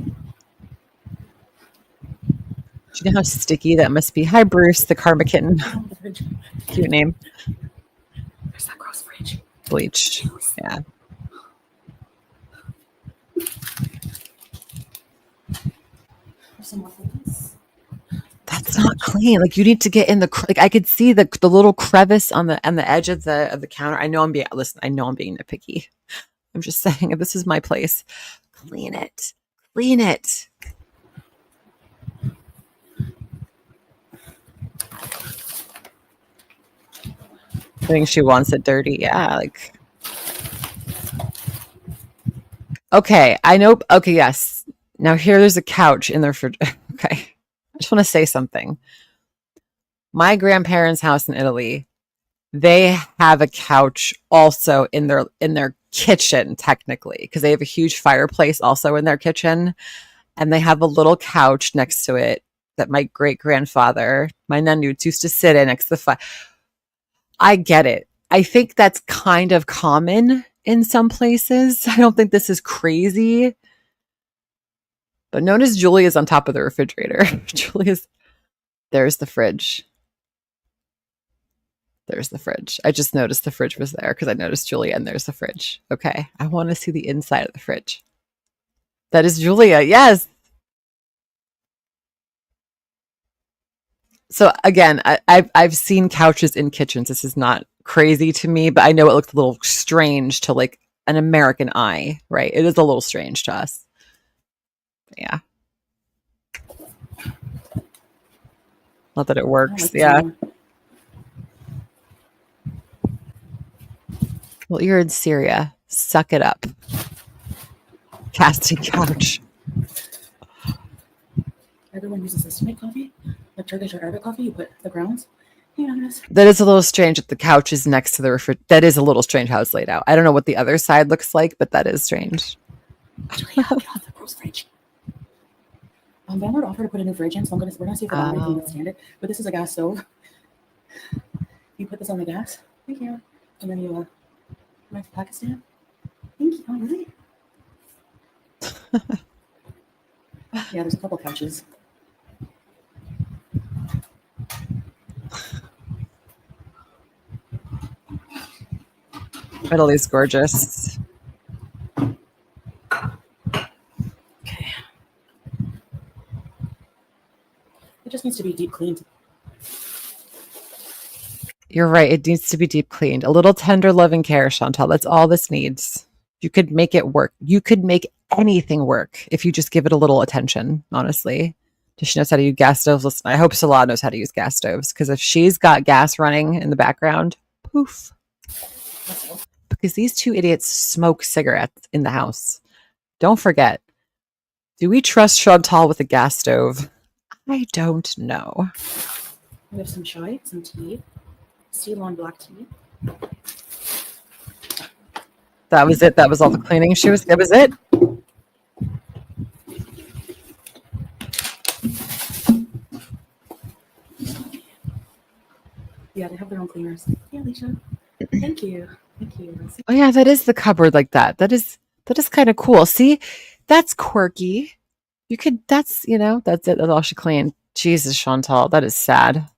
you know how sticky that must be? Hi, Bruce, the karma kitten. Cute name. There's that gross fridge. Bleached. Yeah. There's some more things. That's not clean. Like you need to get in the like. I could see the little crevice on the edge of the counter. I know I'm being I know I'm being nitpicky. I'm just saying if this is my place, clean it. Clean it. I think she wants it dirty. Yeah, like. Okay, I know. Okay, yes. Now here, there's a couch in their fridge. Okay, I just want to say something. My grandparents' house in Italy, they have a couch also in their kitchen, technically, because they have a huge fireplace also in their kitchen, and they have a little couch next to it that my great grandfather, my nanuts, used to sit in next to the fire. I get it. I think that's kind of common in some places. I don't think this is crazy. But notice Julia's on top of the refrigerator. Julia's, there's the fridge. There's the fridge. I just noticed the fridge was there because I noticed Julia and there's the fridge. Okay. I want to see the inside of the fridge. That is Julia. Yes. So again, I've seen couches in kitchens. This is not crazy to me, but I know it looked a little strange to like an American eye, right? It is a little strange to us. But yeah. Not that it works. Yeah. Well, you're in Syria. Suck it up. Casting couch. Everyone uses this to make coffee. Like Turkish or Arabic coffee, you put the grounds. That is a little strange that the couch is next to the refrigerator. That is a little strange how it's laid out. I don't know what the other side looks like, but that is strange. Actually, get off the gross fridge. Landlord offered to put a new fridge in, so we're gonna see if the battery can withstand it. But this is a gas stove. You put this on the gas. Thank you. And then you nice Pakistan. Thank you. Oh, really? Yeah, there's a couple couches. Italy's gorgeous. Okay. It just needs to be deep cleaned. You're right. It needs to be deep cleaned. A little tender love and care, Chantal. That's all this needs. You could make it work. You could make anything work if you just give it a little attention, honestly. Does she knows how to use gas stoves? Listen, I hope Salah knows how to use gas stoves, because if she's got gas running in the background, poof. Because these two idiots smoke cigarettes in the house. Don't forget. Do we trust Chantal with a gas stove? I don't know. We have some chai, some tea, Ceylon black tea. That was it. That was all the cleaning she was. That was it. Yeah, they have their own cleaners. Yeah, Alicia. Thank you. Thank you. Oh yeah, that is the cupboard like that. That is kind of cool. See, that's quirky. You could. That's that's it. That's all she cleaned. Jesus, Chantal, that is sad.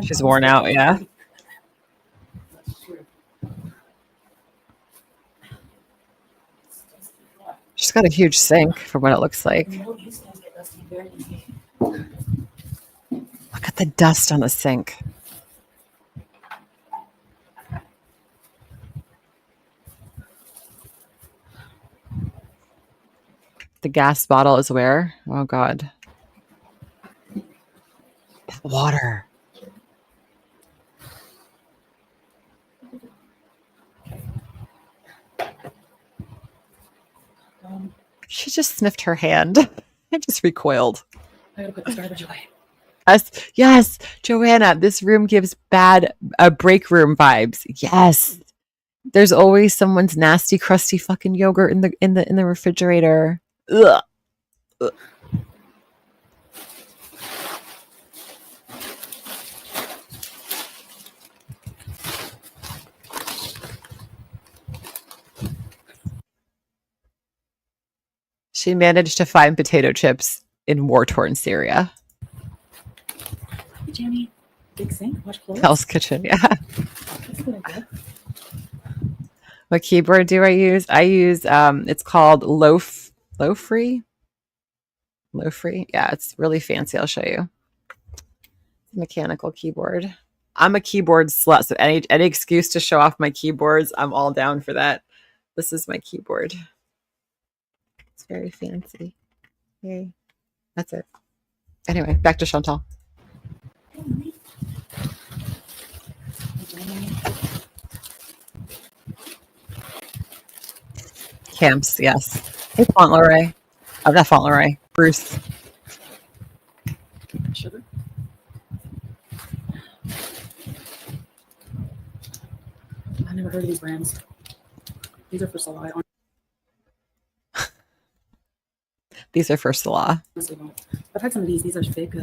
She's worn out. Yeah. She's got a huge sink from what it looks like. Look at the dust on the sink. The gas bottle is where? Oh God. That water. She just sniffed her hand. It just recoiled. I gotta put this garbage away. Yes, Joanna, this room gives bad break room vibes. Yes. There's always someone's nasty, crusty fucking yogurt in the refrigerator. Ugh. Ugh. She managed to find potato chips in war-torn Syria. Hey, Jamie. Big sink, wash clothes. Hell's Kitchen, yeah. That's a good idea. What keyboard do I use? I use it's called Low-Free. Yeah, it's really fancy. I'll show you. Mechanical keyboard. I'm a keyboard slut, so any excuse to show off my keyboards, I'm all down for that. This is my keyboard. It's very fancy. Yay. That's it. Anyway, back to Chantal. Camps, yes. Hey, Fauntleroy. Oh, not Fauntleroy. Bruce. Sugar. I never heard of these brands. These are for Salah. These are for Salah. Honestly, don't. I've had some of these. These are fake.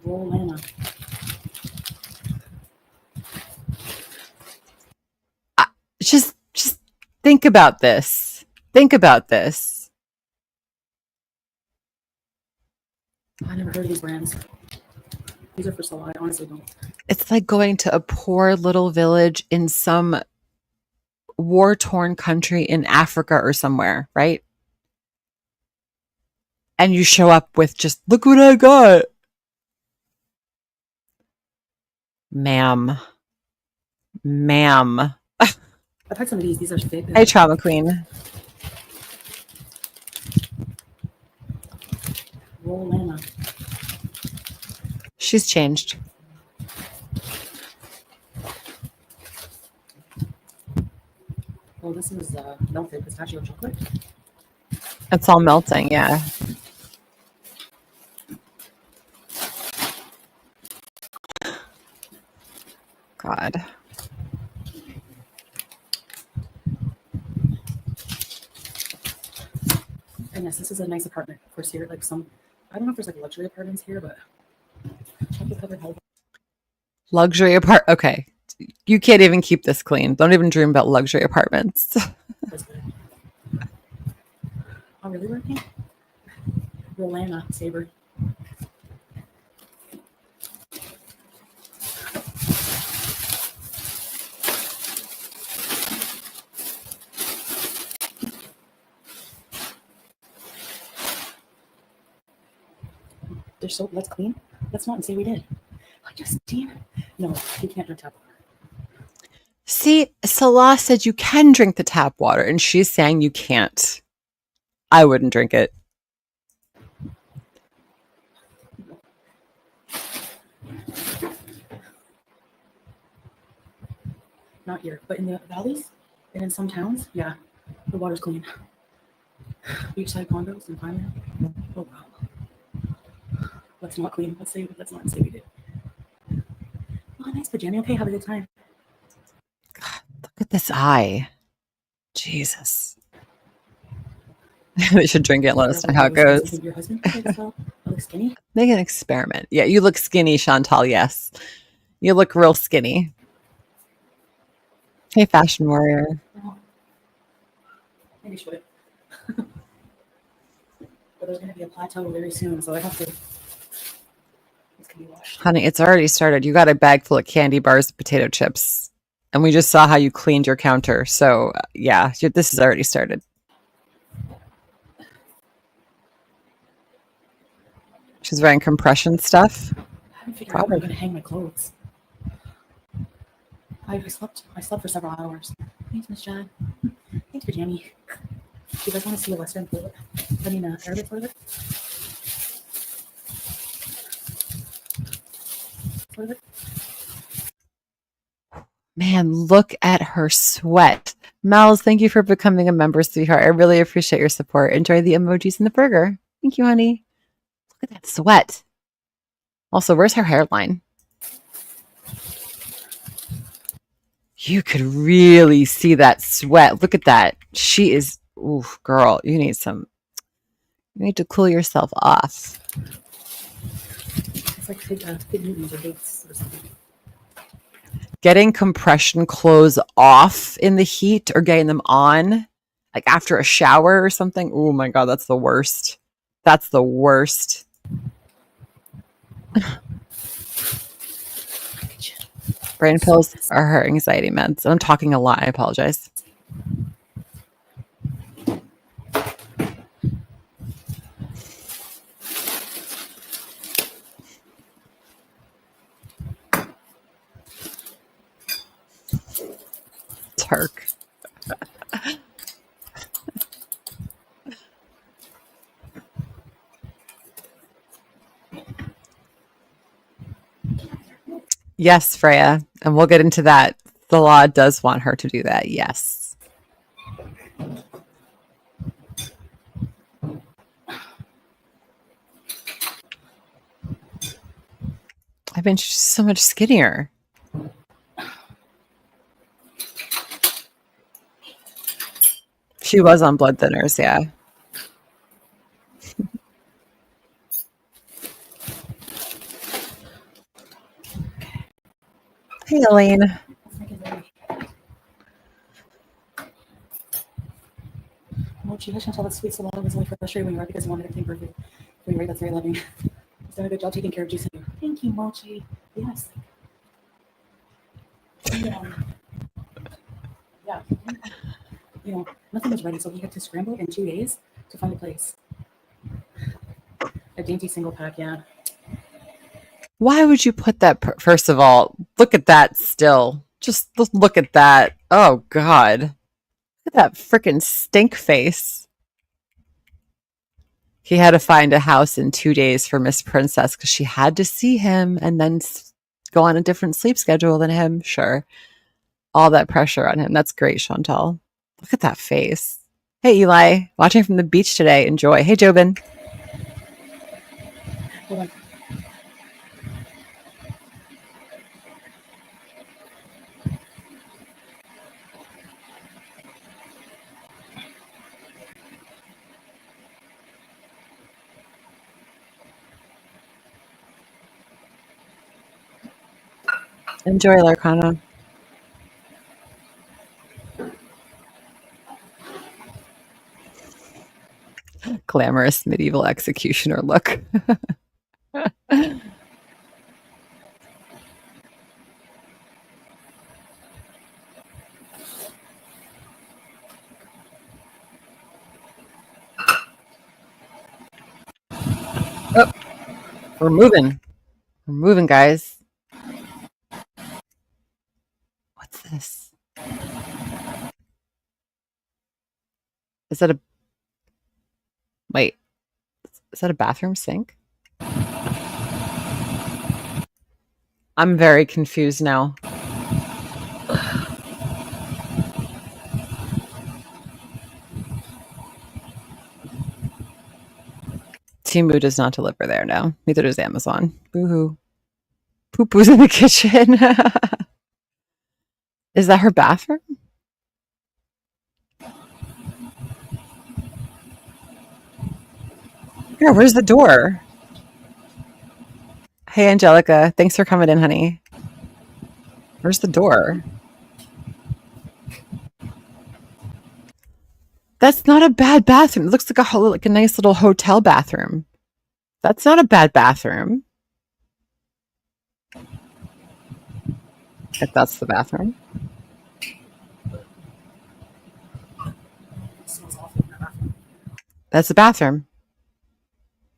Rolana. Just think about this. Think about this. I never heard of these brands. These are for Salah. I honestly don't. It's like going to a poor little village in some war-torn country in Africa or somewhere, right? And you show up with just, look what I got. Ma'am. I've had some of these. These are fake. Hey, Trauma Queen. Rolana. She's changed. Oh, this is melted pistachio chocolate. It's all melting, yeah. God. And yes, this is a nice apartment. Of course, here, like I don't know if there's like luxury apartments here, but chocolate covered hell. Luxury apartment. Okay. You can't even keep this clean. Don't even dream about luxury apartments. That's good. Oh, really working? Rolana Saber. They're so, let's clean. Let's not say we did. I just steam. No, you can't drink tap water. See, Salah said you can drink the tap water, and she's saying you can't. I wouldn't drink it. Not here, but in the valleys and in some towns, yeah, the water's clean. Beachside condos and Pioneer. Oh wow. Let's not clean. Let's not say we did. Oh, nice pajama. Okay, have a good time. God, look at this eye. Jesus. They should drink it and let us know how it goes. Your husband looks skinny. Make an experiment. Yeah, you look skinny, Chantal. Yes. You look real skinny. Hey, Fashion Warrior. Oh. Maybe should. But there's going to be a plateau very soon, so I have to. This can be washed. Honey, it's already started. You got a bag full of candy bars and potato chips. And we just saw how you cleaned your counter. So, yeah, this has already started. She's wearing compression stuff. I haven't figured out where I'm going to hang my clothes. I slept for several hours. Thanks, Miss John. Thanks for Jamie. Do you guys want to see a Western toilet? I mean, Arabic toilet? Toilet? Man, look at her sweat. Mel's, thank you for becoming a member, sweetheart. I really appreciate your support. Enjoy the emojis in the burger. Thank you, honey. Look at that sweat. Also, where's her hairline? You could really see that sweat. Look at that. She is, ooh, girl, you need to cool yourself off. It's like Fig Newtons or dates or something. Getting compression clothes off in the heat or getting them on, like after a shower or something. Oh my God, that's the worst. That's the worst. Brain pills are her anxiety meds. I'm talking a lot. I apologize. Turk. Yes, Freya. And we'll get into that. The law does want her to do that. Yes. I mean, she's so much skinnier. She was on blood thinners, yeah. Hey, Elaine. Mochi, I shouldn't tell that sweet salad was only frustrated when you write because you wanted everything perfect. When you write, that's very loving. He's done a good job taking care of Juice. Thank you, Mochi. Yes. Yeah. You know, nothing was ready, so we had to scramble in 2 days to find a place. A dainty single pack, yeah. Why would you put that? First of all, look at that still. Just look at that. Oh, God. Look at that freaking stink face. He had to find a house in 2 days for Miss Princess because she had to see him and then go on a different sleep schedule than him. Sure. All that pressure on him. That's great, Chantal. Look at that face. Hey, Eli. Watching from the beach today. Enjoy. Hey, Jobin. Hold on. Enjoy, Larcana. Glamorous medieval executioner look. Oh, we're moving. We're moving, guys. What's this? Is that a... Wait. Is that a bathroom sink? I'm very confused now. Temu does not deliver there now. Neither does Amazon. Boo-hoo. Poo-poo's in the kitchen. Is that her bathroom? Yeah, where's the door? Hey, Angelica. Thanks for coming in, honey. Where's the door? That's not a bad bathroom. It looks like a nice little hotel bathroom. That's not a bad bathroom. If that's the bathroom. That's the bathroom.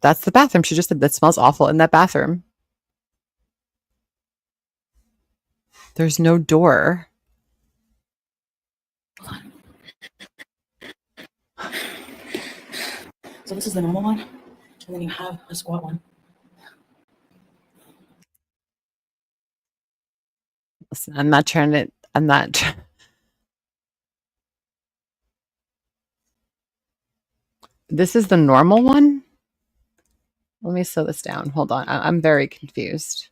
That's the bathroom. She just said that smells awful in that bathroom. There's no door. this is the normal one, and then you have a squat one. Listen, I'm not trying to, I'm not. This is the normal one? Let me slow this down. Hold on. I'm very confused.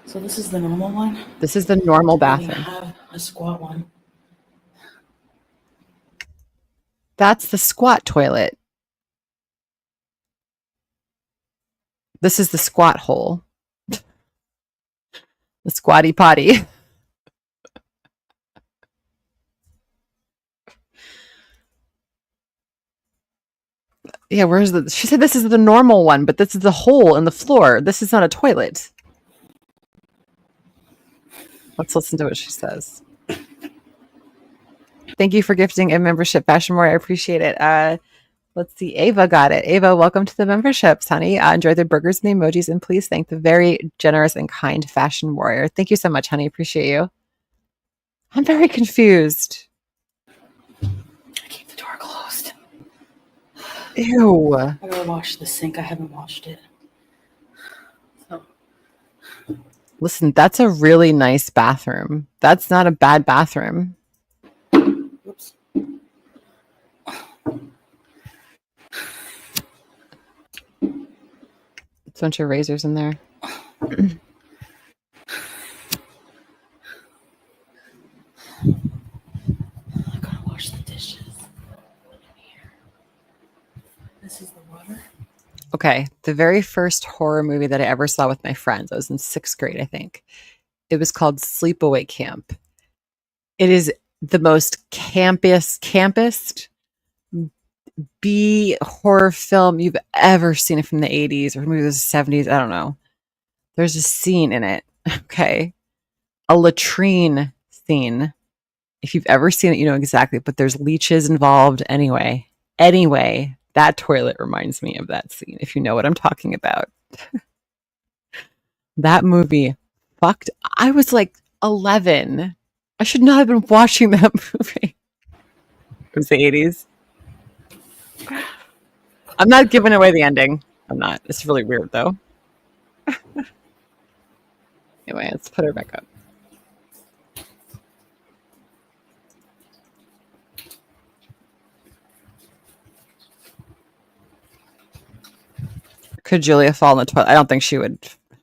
So this is the normal one. This is the normal and then you bathroom. have a squat one. That's the squat toilet. This is the squat hole. The squatty potty. Yeah, where's the... She said this is the normal one, but this is the hole in the floor. This is not a toilet. Let's listen to what she says. Thank you for gifting a membership, Fashion Warrior. I appreciate it. Let's see. Ava got it. Ava, welcome to the memberships, honey. Enjoy the burgers and the emojis, and please thank the very generous and kind Fashion Warrior. Thank you so much, honey. Appreciate you. I'm very confused. I keep the door closed. Ew. I gotta wash the sink. I haven't washed it. So. Listen, that's a really nice bathroom. That's not a bad bathroom. Whoops. A bunch of razors in there. I gotta wash the dishes. Here. This is the water. Okay, the very first horror movie that I ever saw with my friends, I was in 6th grade, I think. It was called Sleepaway Camp. It is the most campest B horror film you've ever seen from the 80s or maybe the 70s. I don't know. There's a scene in it, okay? A latrine scene. If you've ever seen it, you know exactly, but there's leeches involved anyway. Anyway, that toilet reminds me of that scene, if you know what I'm talking about. That movie fucked. I was like 11. I should not have been watching that movie. It was the 80s. I'm not giving away the ending. I'm not. It's really weird, though. Anyway, let's put her back up. Could Julia fall in the toilet? I don't think she would.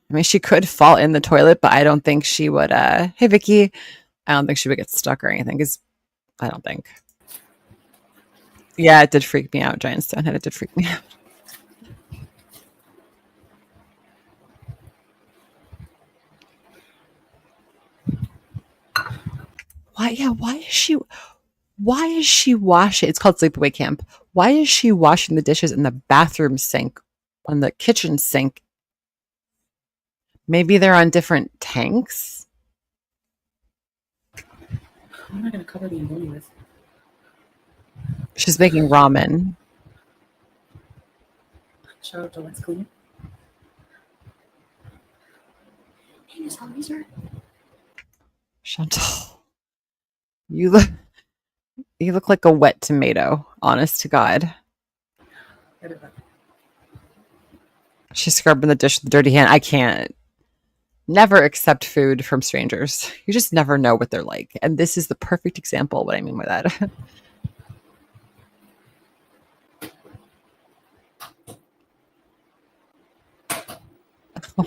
I mean, she could fall in the toilet, but I don't think she would. Hey, Vicky. I don't think she would get stuck or anything. Because I don't think. Yeah, it did freak me out. Giant Stonehead. It did freak me out. Why? Yeah. Why is she washing? It's called Sleepaway Camp. Why is she washing the dishes in the bathroom sink, on the kitchen sink? Maybe they're on different tanks. What am I going to cover the ammonia with? She's making ramen. Shout out to Let's Clean. Hey, Miss Hellraiser. Chantal, you look like a wet tomato. Honest to God. She's scrubbing the dish with a dirty hand. I can't. Never accept food from strangers. You just never know what they're like. And this is the perfect example of what I mean by that.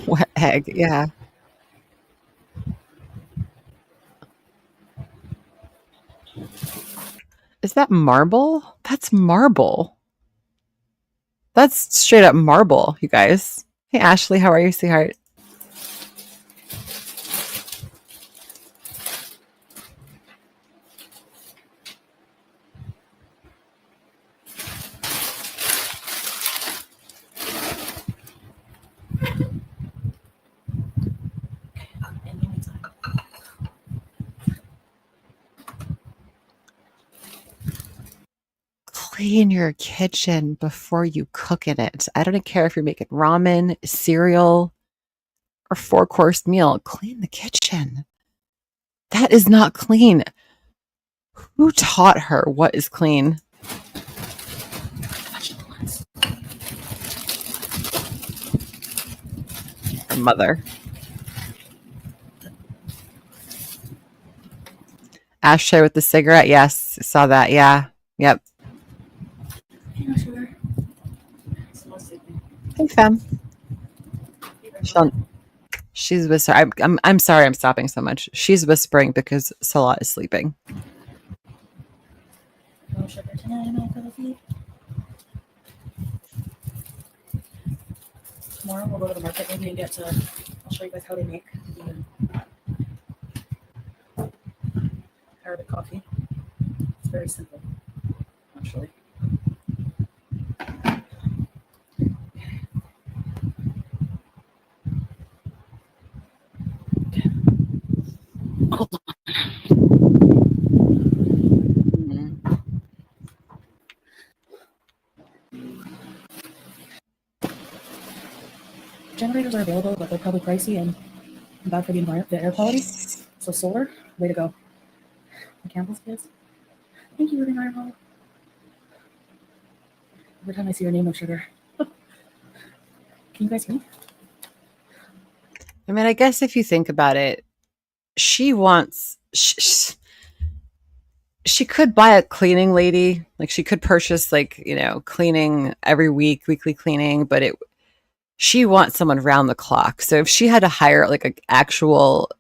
Wet egg, yeah. Is that marble? That's marble. That's straight up marble, you guys. Hey, Ashley, how are you, sweetheart? Clean your kitchen before you cook in it. I don't care if you're making ramen, cereal, or 4-course meal. Clean the kitchen. That is not clean. Who taught her what is clean? mother. Ashtray with the cigarette. Yes, saw that. Yeah. Yep. Hey, no sugar. Still sleeping. Hey, fam. She's whispering. I'm sorry. I'm stopping so much. She's whispering because Salah is sleeping. No sugar tonight, no coffee. Tomorrow we'll go to the market maybe and get I'll show you guys how they make the Arabic coffee. It's very simple, actually. Generators are available, but they're probably pricey and bad for the environment, the air quality. So solar, way to go. The Campbell's kids. Thank you, Living Iron. Every time I see your name, no sugar. Can you guys hear me? I mean, I guess if you think about it, she wants. She could buy a cleaning lady. Like she could purchase cleaning every week, weekly cleaning, but she wants someone round the clock. So if she had to hire like an actual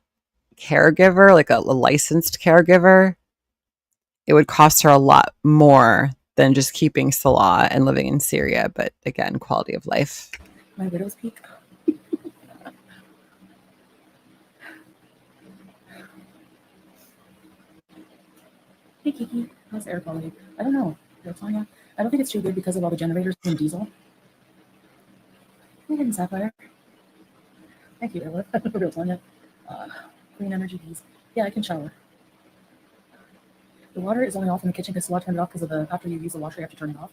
caregiver, like a licensed caregiver, it would cost her a lot more than just keeping Salah and living in Syria. But again, quality of life. My widow's peak. Hey Kiki, how's the air quality? I don't know. Tanya, I don't think it's too good because of all the generators and diesel. Go ahead and Sapphire. Thank you, Ella. Real Tanya. Clean energy bees. Yeah, I can shower. The water is only off in the kitchen because Salah turned it off because of after you use the washer, you have to turn it off.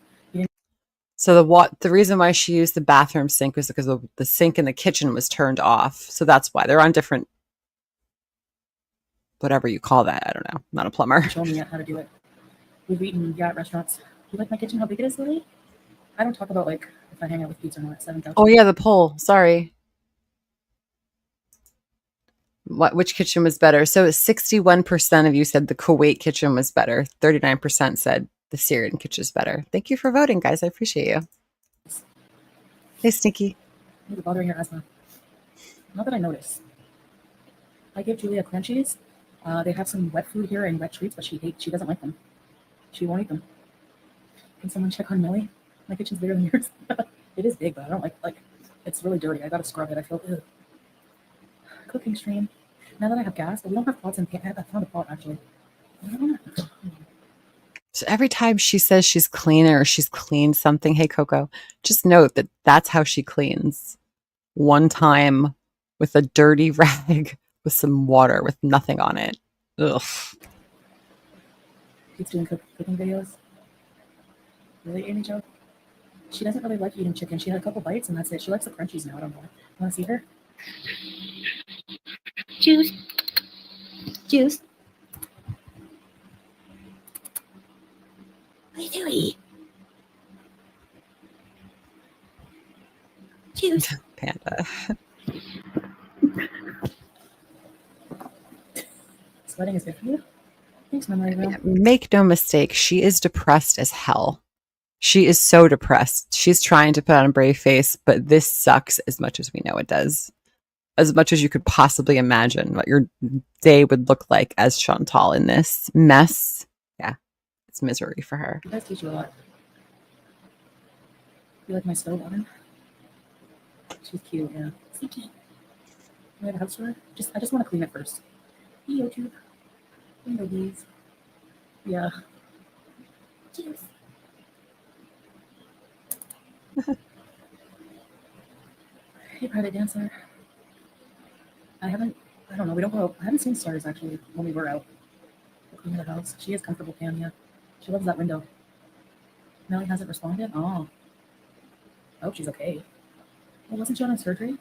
So the reason why she used the bathroom sink was because the sink in the kitchen was turned off. So that's why they're on different, whatever you call that. I don't know. I'm not a plumber. Show me yet how to do it. We've eaten at restaurants. Do you like my kitchen? How big it is, Lily? I don't talk about like if I hang out with pizza or not. 7,000. Oh yeah, the poll. Sorry. Which kitchen was better? So 61% of you said the Kuwait kitchen was better. 39% said the Syrian kitchen is better. Thank you for voting, guys. I appreciate you. Hey, Sneaky. You're bothering your asthma. Not that I notice. I give Julia crunchies. They have some wet food here and wet treats, but she doesn't like them. She won't eat them. Can someone check on Millie? My kitchen's bigger than yours. It is big, but I don't like it's really dirty. I gotta scrub it. I feel ugh. Cooking stream. Now that I have gas, but we don't have pots and pan. I found a pot actually. So every time she says she's cleaning or she's cleaned something, hey Coco, just note that that's how she cleans. One time with a dirty rag with some water with nothing on it. Ugh. She's doing cooking videos. Really, Amy Jo? She doesn't really like eating chicken. She had a couple bites and that's it. She likes the crunchies now. I don't know. Want to see her? Juice. Juice. What are you doing? Juice. Panda. Sweating is good for you. Thanks, Memory Room. Make no mistake, she is depressed as hell. She is so depressed. She's trying to put on a brave face, but this sucks as much as we know it does. As much as you could possibly imagine what your day would look like as Chantal in this mess. Yeah, it's misery for her. You guys teach you a lot. You like my stove oven? She's cute, yeah. Sneaky. We have a house tour. I just want to clean it first. Hey, YouTube. Window bees. Yeah. Cheers. Hey, private dancer. I don't know, we don't go out. I haven't seen stars actually when we were out. Cleaning the house. She is comfortable, Pam, yeah. She loves that window. Melly hasn't responded? Oh. I hope she's okay. Well, wasn't she on surgery?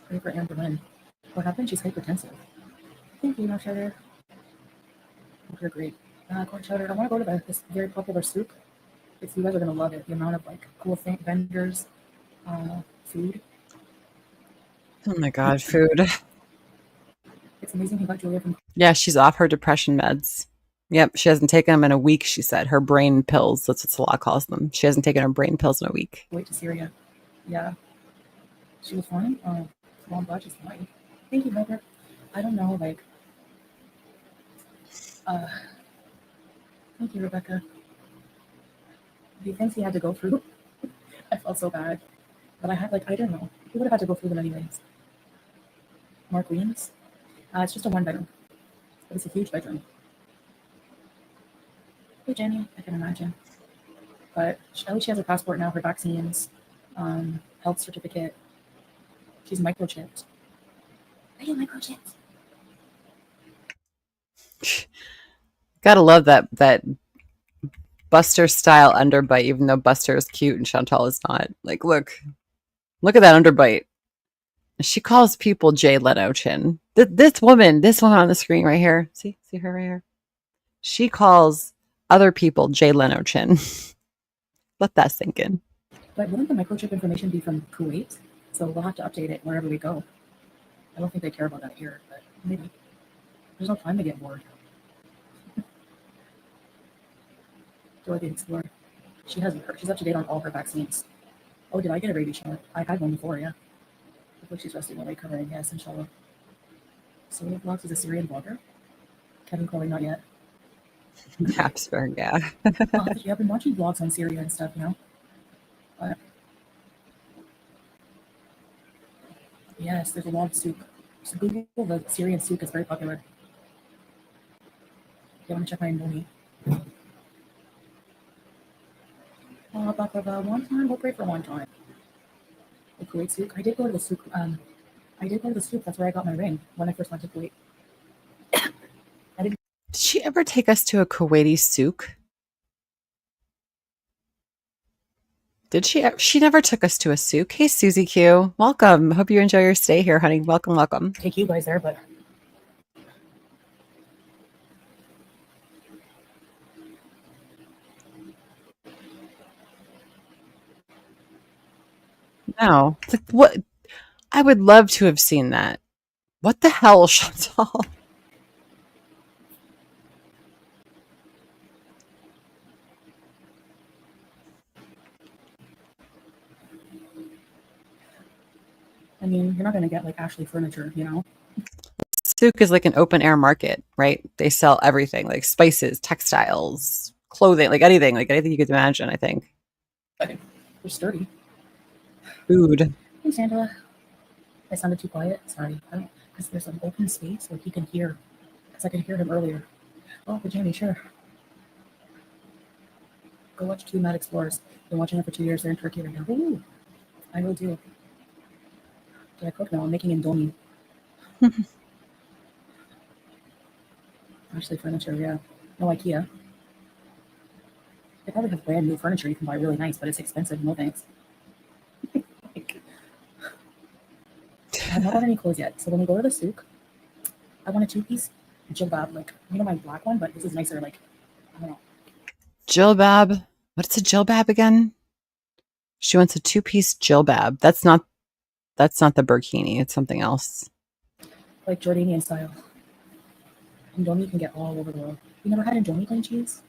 Pray for Amber Lynn. What happened? She's hypertensive. Thank you, no sugar. You're great. Corn chowder. I want to go to this very popular soup. You guys are going to love it. The amount of like cool vendors. Food. Oh my God, food. It's amazing he got Julia from Yeah, she's off her depression meds. Yep, she hasn't taken them in a week, she said. Her brain pills, that's what Salah calls them. She hasn't taken her brain pills in a week. Kuwait to Syria. Yeah. She was fine. Well, I'm glad she's fine. Thank you, Robert. I don't know, like, thank you, Rebecca. The things he had to go through, I felt so bad. But I had, like, I don't know. He would have had to go through them anyways. Mark Williams. It's just a one bedroom, but it's a huge bedroom. Hey, Jenny, I can imagine. But at least she has her passport now, her vaccines, health certificate. She's microchipped. I get microchipped. Gotta love that Buster style underbite, even though Buster is cute and Chantal is not. Like, look at that underbite. She calls people Jay Leno chin. This woman on the screen right here. See her right here. She calls other people Jay Leno chin. Let that sink in. But wouldn't the microchip information be from Kuwait? So we'll have to update it wherever we go. I don't think they care about that here, but maybe. There's no time to get bored. Joy the Explorer. She's up to date on all her vaccines. Oh, did I get a rabies shot? I had one before, yeah. Hopefully she's resting while recovering. Yes, inshallah. Sonia Vlogs is a Syrian blogger. Kevin Crowley, not yet. Habsburg, yeah. Yeah, I've been watching vlogs on Syria and stuff, you know. But yes, there's a lot of soup. So Google the Syrian soup is very popular. You want to check my Indomie? One time, we'll pray for one time. The Kuwait soup. I did go to the soup. That's where I got my ring when I first went to Kuwait. Did she ever take us to a Kuwaiti souk? Did she? She never took us to a souk. Hey, Susie Q. Welcome. Hope you enjoy your stay here, honey. Welcome, welcome. Take you guys there, but No. Like, what? I would love to have seen that. What the hell, Chantal? I mean, you're not going to get like Ashley furniture, you know? Souk is like an open air market, right? They sell everything, like spices, textiles, clothing, like anything you could imagine, I think. They're sturdy. Food. Hey, Sandra. I sounded too quiet. Sorry. Because there's an open space where he can hear. Because I could hear him earlier. Oh, but Jamie, sure. Go watch Two Mad Explorers. Been watching it for 2 years. They're in Turkey right now. Ooh, I will do. Did I cook? No, I'm making Indomie. Actually, furniture, yeah. No IKEA. They probably have brand new furniture you can buy really nice, but it's expensive. No thanks. I have not bought any clothes yet. So when we go to the souk, I want a 2-piece jilbab, like, you know, my black one, but this is nicer, like, I don't know. Jilbab. What's a jilbab again? She wants a 2-piece jilbab. That's not the burkini. It's something else. Like Jordanian style. Indomie you can get all over the world. You never had Indomie plain cheese?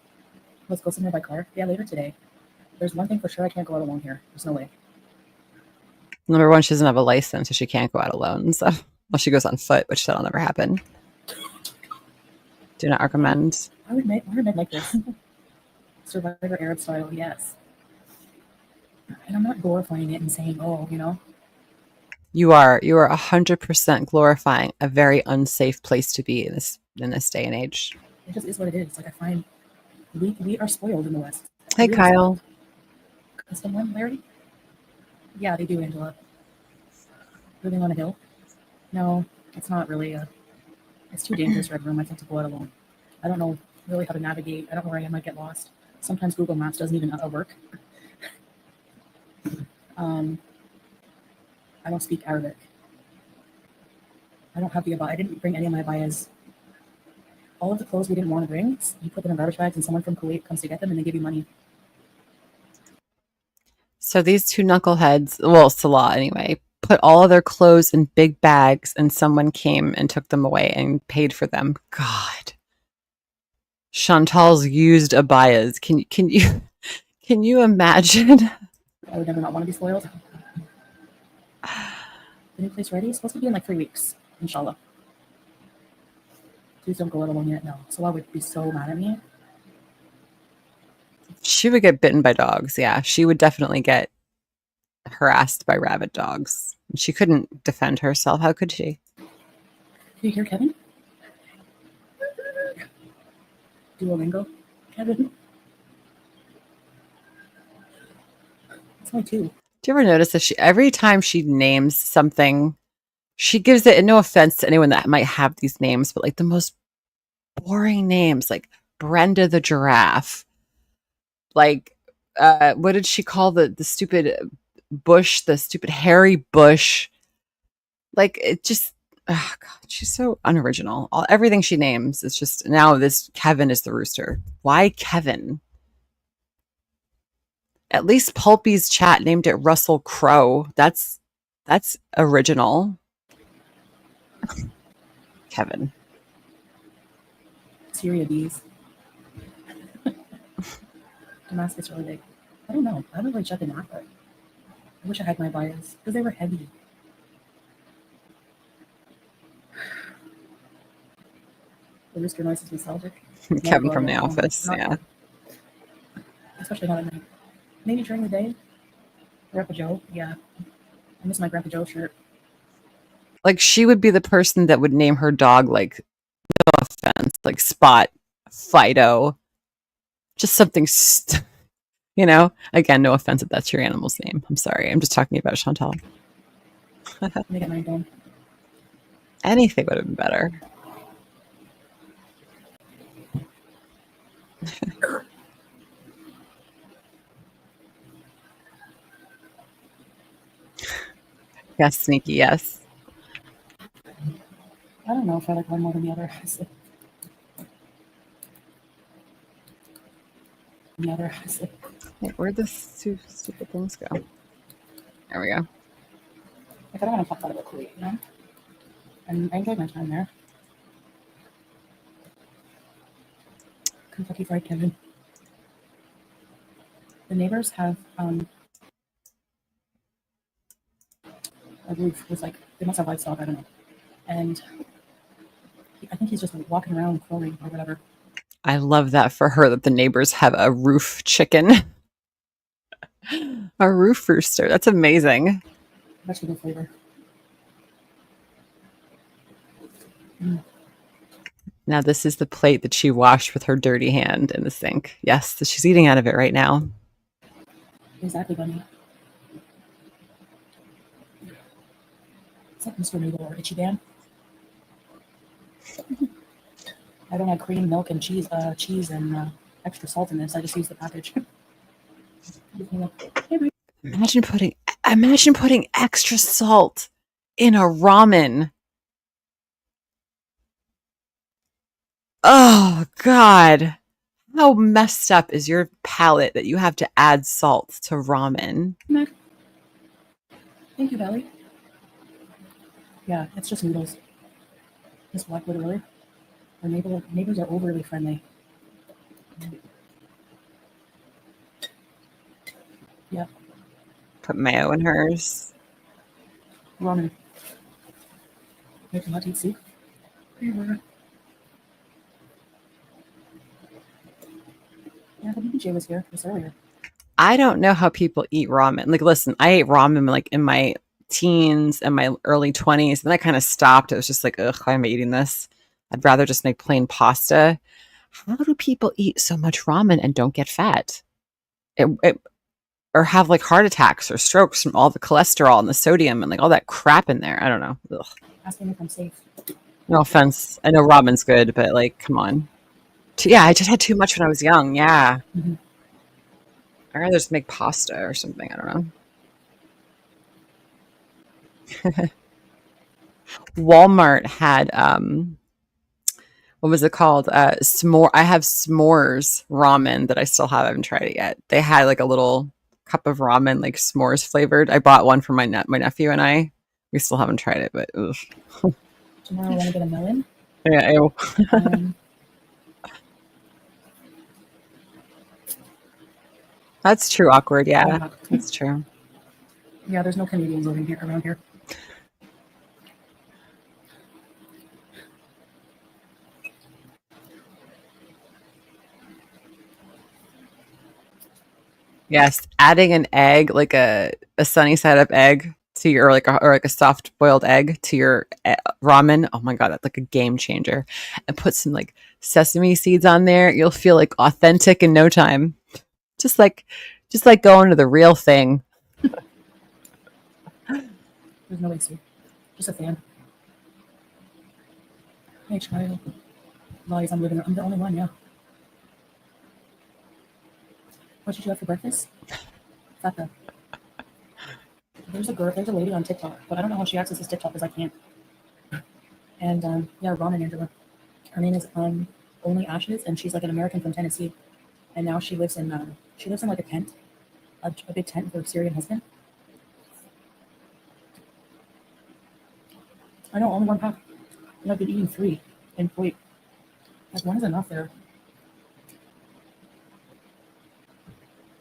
Let's go somewhere by car. Yeah, later today. There's one thing for sure, I can't go out alone here. There's no way. Number one, she doesn't have a license, so she can't go out alone. So, well, she goes on foot, which that'll never happen. Do not recommend. I would make like this. Survivor Arab style, yes. And I'm not glorifying it and saying, oh, you know. You are 100% glorifying a very unsafe place to be in this day and age. It just is what it is. Like, I find we are spoiled in the West. Hey, Really Kyle. spoiled. Custom one, Larry? Yeah, they do, Angela. Living on a hill? No, it's not really it's too dangerous red room, I think, to go out alone. I don't know really how to navigate. I don't know where I might get lost. Sometimes Google Maps doesn't even work. I don't speak Arabic. I don't have the abaya. I didn't bring any of my abayas. All of the clothes we didn't want to bring, you put them in garbage bags and someone from Kuwait comes to get them and they give you money. So these two knuckleheads, well, Salah anyway, put all of their clothes in big bags and someone came and took them away and paid for them. God. Chantal's used abayas. Can you imagine? I would never not want to be spoiled. The new place ready? It's supposed to be in like 3 weeks, inshallah. Please don't go it alone yet. No. Salah would be so mad at me. She would get bitten by dogs. Yeah, she would definitely get harassed by rabid dogs. She couldn't defend herself. How could she? Do you hear Kevin? Duolingo? Kevin? It's only 2. Do you ever notice that every time she names something, she gives it, and no offense to anyone that might have these names, but like the most boring names, like Brenda the giraffe. Like, what did she call the stupid bush, the stupid hairy bush? Like, it just, oh God, she's so unoriginal. Everything she names is just, now this Kevin is the rooster. Why Kevin? At least Pulpy's chat named it Russell Crowe. That's original. Kevin. Syria bees. Damascus really big. I don't know. I haven't really checked the map, but I wish I had my bias because they were heavy. The rooster noise is nostalgic. Kevin from The Office. Yeah. Especially not at night. Maybe during the day. Grandpa Joe. Yeah. I miss my Grandpa Joe shirt. Like, she would be the person that would name her dog, like, no offense, like Spot, Fido, just something, you know? Again, no offense if that's your animal's name. I'm sorry. I'm just talking about Chantal. Let me get mine done. Anything would have been better. Yes, sneaky, yes. I don't know if I like one more than the other. Wait, where'd the stupid things go? There we go. I kind of want to talk about it quickly, you know? And I enjoyed my time there. Kentucky Fried Kevin. The neighbors have a roof with like, they must have livestock, I don't know. And I think he's just walking around crowing or whatever. I love that for her, that the neighbors have a roof chicken. A roof rooster. That's amazing. Vegetable flavor. Now this is the plate that she washed with her dirty hand in the sink. Yes, she's eating out of it right now. Exactly, Bunny. It's like Mr. Noodle or Itchy Bam. I don't add cream, milk, and cheese and extra salt in this. I just use the package. Imagine putting extra salt in a ramen. Oh God. How messed up is your palate that you have to add salt to ramen? Thank you, Belly. Yeah, it's just noodles. Just black literally. Our neighbors are overly friendly. Yeah. Put mayo in hers. Ramen. Make them hot to eat soup. Yeah, the BBJ was here this earlier. I don't know how people eat ramen. Like, listen, I ate ramen like in my teens and my early 20s. Then I kind of stopped. It was just like, ugh, why am I eating this? I'd rather just make plain pasta. How do people eat so much ramen and don't get fat? Or have like heart attacks or strokes from all the cholesterol and the sodium and like all that crap in there. I don't know. Ugh. Asking if I'm safe. No offense. I know ramen's good, but like, come on. Yeah, I just had too much when I was young. Yeah. Mm-hmm. I'd rather just make pasta or something. I don't know. Walmart had what was it called? S'more. I have s'mores ramen that I still haven't tried it yet. They had like a little cup of ramen, like s'mores flavored. I bought one for my nephew and I. We still haven't tried it, but ugh. Tomorrow I want to get a melon. Yeah, ew. That's true. Awkward. Yeah, that's true. Yeah, there's no Canadians living here around here. Yes, adding an egg, like a sunny side up egg to your, or like a soft boiled egg to your ramen. Oh my god, that's like a game changer. And put some like sesame seeds on there. You'll feel like authentic in no time. Just like going to the real thing. There's no AC. Just a fan. Hey, child. Lies, I'm the only one, yeah. What did you have for breakfast? Fata. There's a lady on TikTok, but I don't know how she accesses TikTok because I can't. And yeah, Ramen Angela. Her name is Only Ashes, and she's like an American from Tennessee. And now she lives in like a tent, a big tent with her Syrian husband. I know, only one pack. And I've been eating 3 in Kuwait. Like, one is enough there.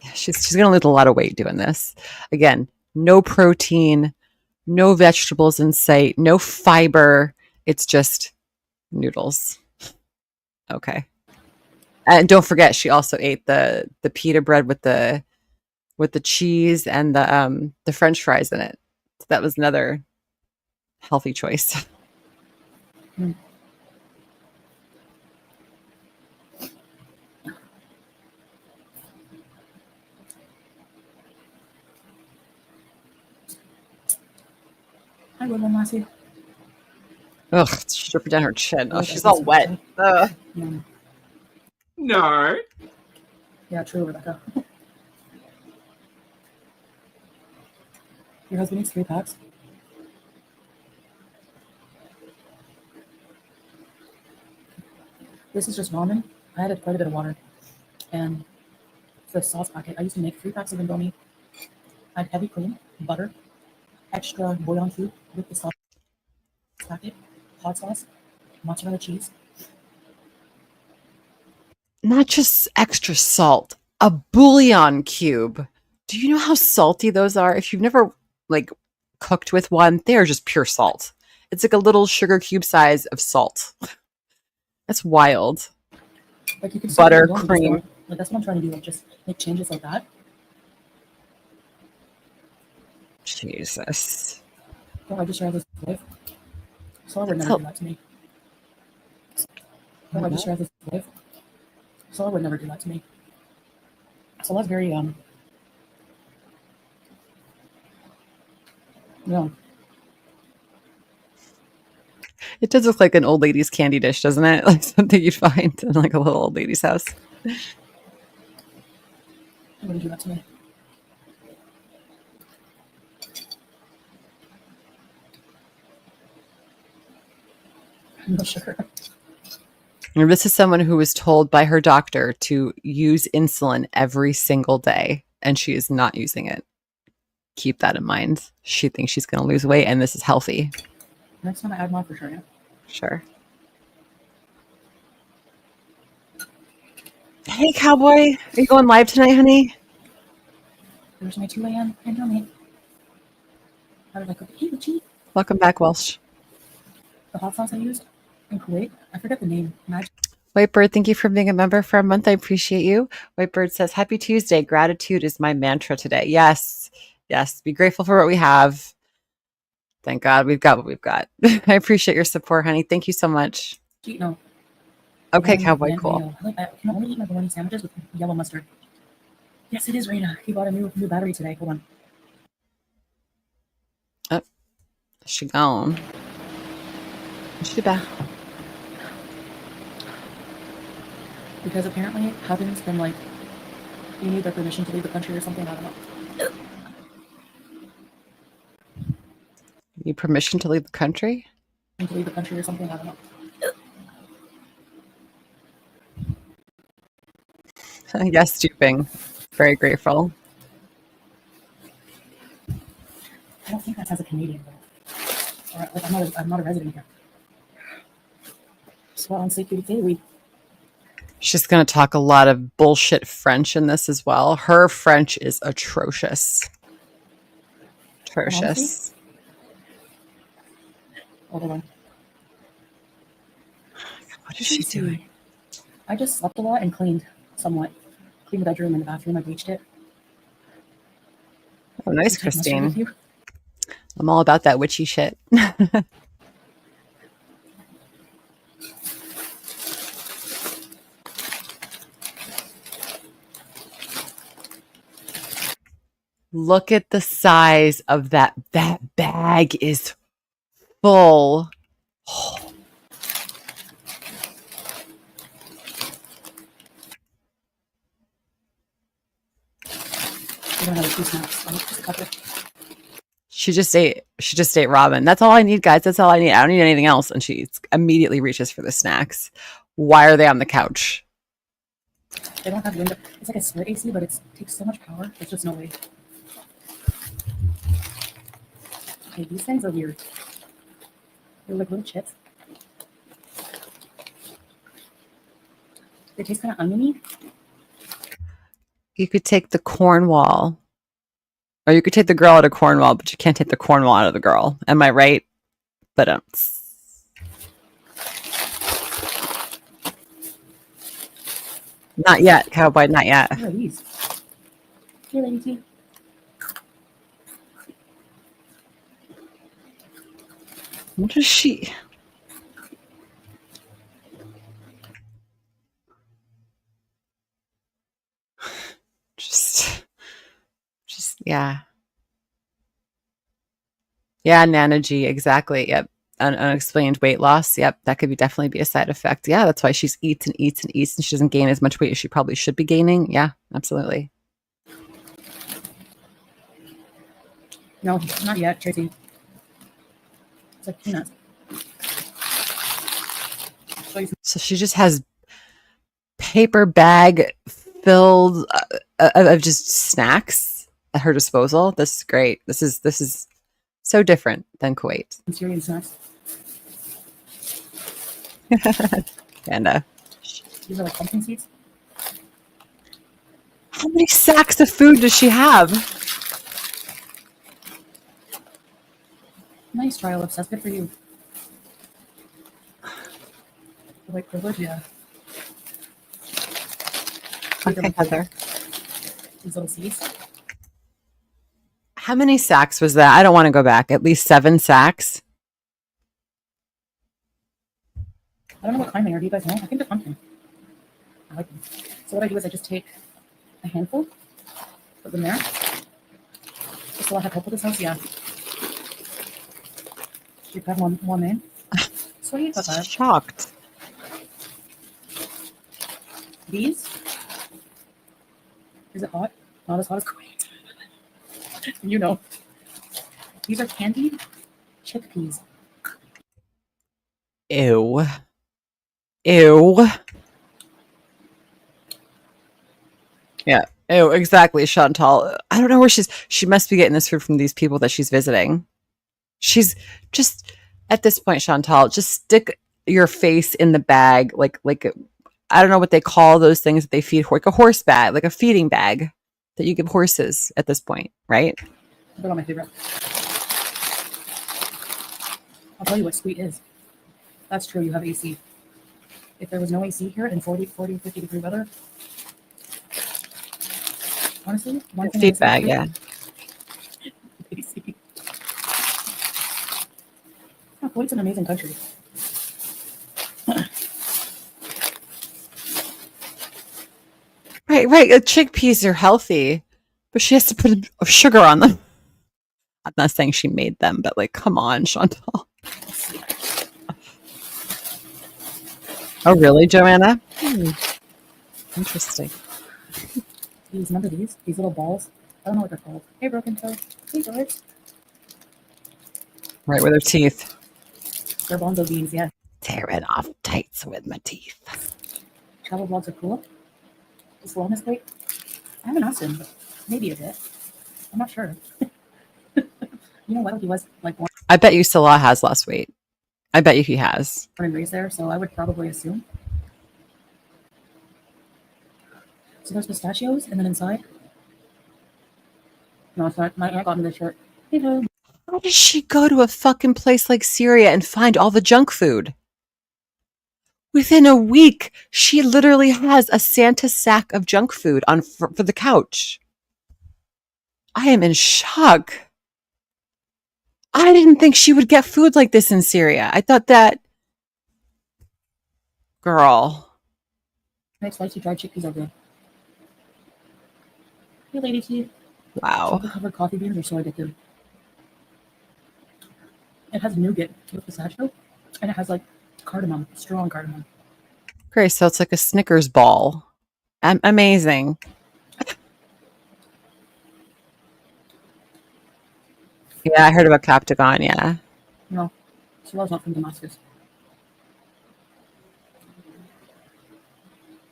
Yeah, she's gonna lose a lot of weight doing this. Again, no protein, no vegetables in sight, no fiber. It's just noodles. Okay. And don't forget, she also ate the pita bread with the cheese and the French fries in it. So that was another healthy choice. Mm. Hi, William Lassie. Ugh, she's dripping down her chin. Oh, she's all wet. Ugh. No. Yeah, true, Rebecca. Your husband eats 3 packs? This is just ramen. I added quite a bit of water. And for the sauce packet, I used to make 3 packs of indomie. I had heavy cream, butter, extra bouillon soup with the sauce packet, hot sauce, mozzarella cheese. Not just extra salt, a bouillon cube. Do you know how salty those are? If you've never like cooked with one, they are just pure salt. It's like a little sugar cube size of salt. That's wild. Like, you can Butter, cream. Like, that's what I'm trying to do. Like, just make changes like that. Jesus. Oh, I just realized this life. Saul would never do that to me. Oh, I just realized this life. Saul would never do that to me. So that's very yeah. It does look like an old lady's candy dish, doesn't it? Like something you'd find in like a little old lady's house. He wouldn't do that to me. No sugar. And this is someone who was told by her doctor to use insulin every single day, and she is not using it. Keep that in mind. She thinks she's going to lose weight, and this is healthy. Next time I add more for sure, yeah. Sure. Hey, cowboy. Are you going live tonight, honey? There's my 2 a.m. Indomie. How did I cook it? Hey, Richie. Welcome back, Welsh. The hot sauce I used in Kuwait, I forget the name. Whitebird, thank you for being a member for a month. I appreciate you. Whitebird says, Happy Tuesday. Gratitude is my mantra today. Yes. Yes. Be grateful for what we have. Thank God we've got what we've got. I appreciate your support, honey. Thank you so much. No. Okay, cowboy, cool. I can only eat my bologna sandwiches with yellow mustard. Yes, it is Raina. He bought a new battery today. Hold on. Oh, she gone. She back. Because apparently Heaven's been like, you need their permission to leave the country or something. I don't know. You need permission to leave the country? To leave the country or something. I don't know. Yes, stooping. Very grateful. Canadian, or like I'm not a resident here. So on Say Foodie, we She's going to talk a lot of bullshit French in this as well. Her French is atrocious. Atrocious. hold on. What is she doing? I just slept a lot and cleaned somewhat. Cleaned the bedroom and the bathroom. I bleached it. Oh, nice, Take mustard with Christine. you. I'm all about that witchy shit. Look at the size of that. That bag is full. Oh, I don't have a few snacks. I'll just a couple. she just ate ramen. That's all I need, guys. That's all I need. I don't need anything else. And she immediately reaches for the snacks. Why are they on the couch? They don't have window. It's like a split AC, but it takes so much power. There's just no way. Okay, these things are weird. They're like little chips. They taste kind of oniony. You could take the Cornwall, or you could take the girl out of Cornwall, but you can't take the Cornwall out of the girl. Am I right? But not yet, cowboy. Not yet. What are these? Here, lady tea. What is she? Just yeah. Yeah, Nana G, exactly. Yep. Unexplained weight loss. Yep, that could definitely be a side effect. Yeah, that's why she's eats and eats and eats and she doesn't gain as much weight as she probably should be gaining. Yeah, absolutely. No, not yet, Tracy. It's like peanuts. So she just has paper bag filled of just snacks at her disposal. This is great. This is so different than Kuwait. Syrian snacks. And These are like pumpkin seeds. how many sacks of food does she have? Nice trial obsessed. Good for you. The white privilege, yeah. Okay, Heather. These little seeds. How many sacks was that? I don't want to go back. At least 7 sacks. I don't know what kind they are. Do you guys know? I think they're pumpkin. I like them. So what I do is I just take a handful, put them there. Just so I have help with this house, yeah. You have one in. Sweet, got that. Shocked. These. Is it hot? Not as hot as Kuwait. You know. These are candied chickpeas. Ew. Ew. Yeah. Ew, exactly, Chantal. I don't know where she must be getting this food from these people that she's visiting. She's just at this point, Chantal, just stick your face in the bag like I don't know what they call those things that they feed, like a horse bag, like a feeding bag that you give horses at this point, right? They're not my favorite. I'll tell you what sweet is. That's true, you have AC. If there was no AC here in 40, 50 degree weather, honestly, one thing Feed bag, yeah. AC. Oh, Kuwait's an amazing country. Right. Chickpeas are healthy, but she has to put sugar on them. I'm not saying she made them, but like, come on, Chantal. Oh, really, Joanna? Interesting. These, remember these? These little balls? I don't know what they're called. Hey, broken toe. Hey, George. Right with her teeth. They're bonzo beans, yeah. Tearing off tights with my teeth. Travel vlogs are cool. Is wellness great? I haven't asked him, but maybe a bit. I'm not sure. You know what? He was like born I bet you Salah has lost weight. I bet you he has. and raised there, so I would probably assume. So there's pistachios, and then inside. No, it's not. My aunt got me this shirt. Hey, ho. How does she go to a fucking place like Syria and find all the junk food? Within a week, she literally has a Santa sack of junk food on for the couch. I am in shock. I didn't think she would get food like this in Syria. I thought that girl. Make spicy dried chickpeas are good. Hey, lady tea. Wow. Chocolate covered coffee beans are so addictive. It has nougat with pistachio, and it has like cardamom, strong cardamom. Great. So it's like a Snickers ball. Amazing. Yeah, I heard about Captagon. Yeah. No, Salah's not from Damascus.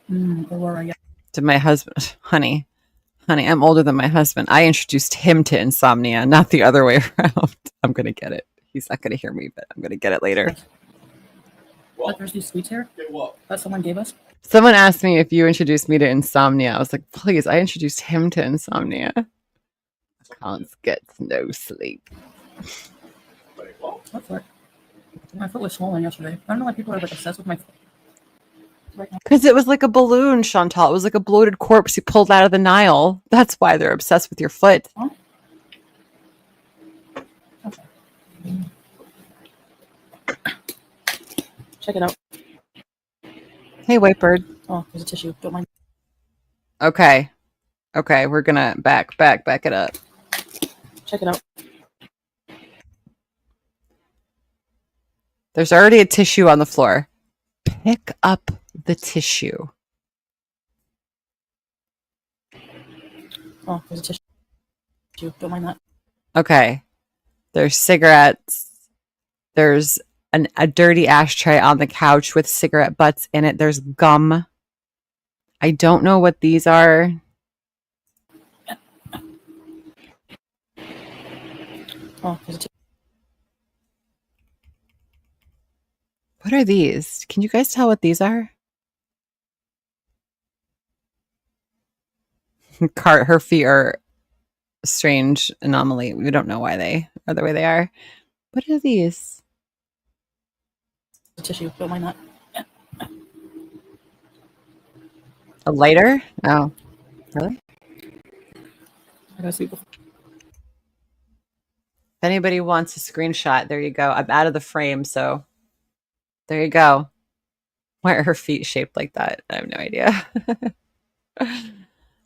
Aurora, yeah. To my husband, honey, I'm older than my husband. I introduced him to insomnia, not the other way around. I'm going to get it. He's not going to hear me, but I'm going to get it later. But there's these sweets here that someone gave us. Someone asked me if you introduced me to insomnia. I was like, please, I introduced him to insomnia. Cons gets no sleep. What foot? My foot was swollen yesterday. I don't know why people are like obsessed with my foot. Right now. Because it was like a balloon, Chantal. It was like a bloated corpse you pulled out of the Nile. That's why they're obsessed with your foot. Huh? Okay. Check it out. Hey, white bird. Oh, there's a tissue. Don't mind. Okay. Okay, we're gonna back it up. Check it out. There's already a tissue on the floor. Pick up the tissue. Oh, there's a tissue. Don't mind that. Okay. There's cigarettes. There's a dirty ashtray on the couch with cigarette butts in it. There's gum. I don't know what these are. Oh, there's a tissue. What are these? Can you guys tell what these are? Her feet are a strange anomaly. We don't know why they are the way they are. What are these? Tissue. Don't mind that. A lighter? Oh, really? I gotta sleep before. If anybody wants a screenshot, there you go. I'm out of the frame, so there you go. Why are her feet shaped like that? I have no idea.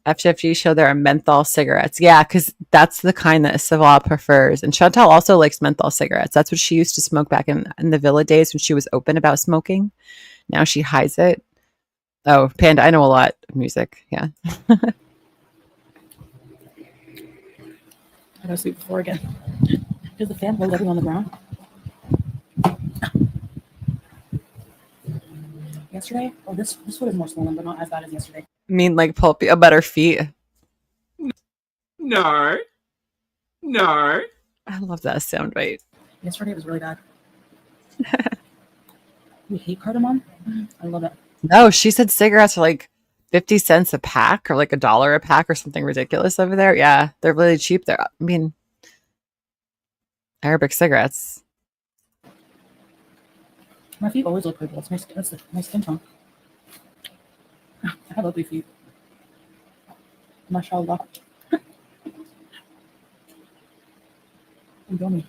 FFG show there are menthol cigarettes. Yeah, because that's the kind that Saval prefers. And Chantal also likes menthol cigarettes. That's what she used to smoke back in the villa days when she was open about smoking. Now she hides it. Oh, Panda, I know a lot of music. Yeah. I gotta sleep before again. Does the fan blow everything on the ground? Yesterday? Oh, this foot is more swollen, but not as bad as yesterday. I mean, like pulpy about her feet. No. No. I love that sound bite. Yesterday it was really bad. You hate cardamom? I love it. No, she said cigarettes are like 50 cents a pack or like $1 a pack or something ridiculous over there. Yeah, they're really cheap there. I mean, Arabic cigarettes. My feet always look purple. That's my skin tone. I have ugly feet. Mashallah. Yummy.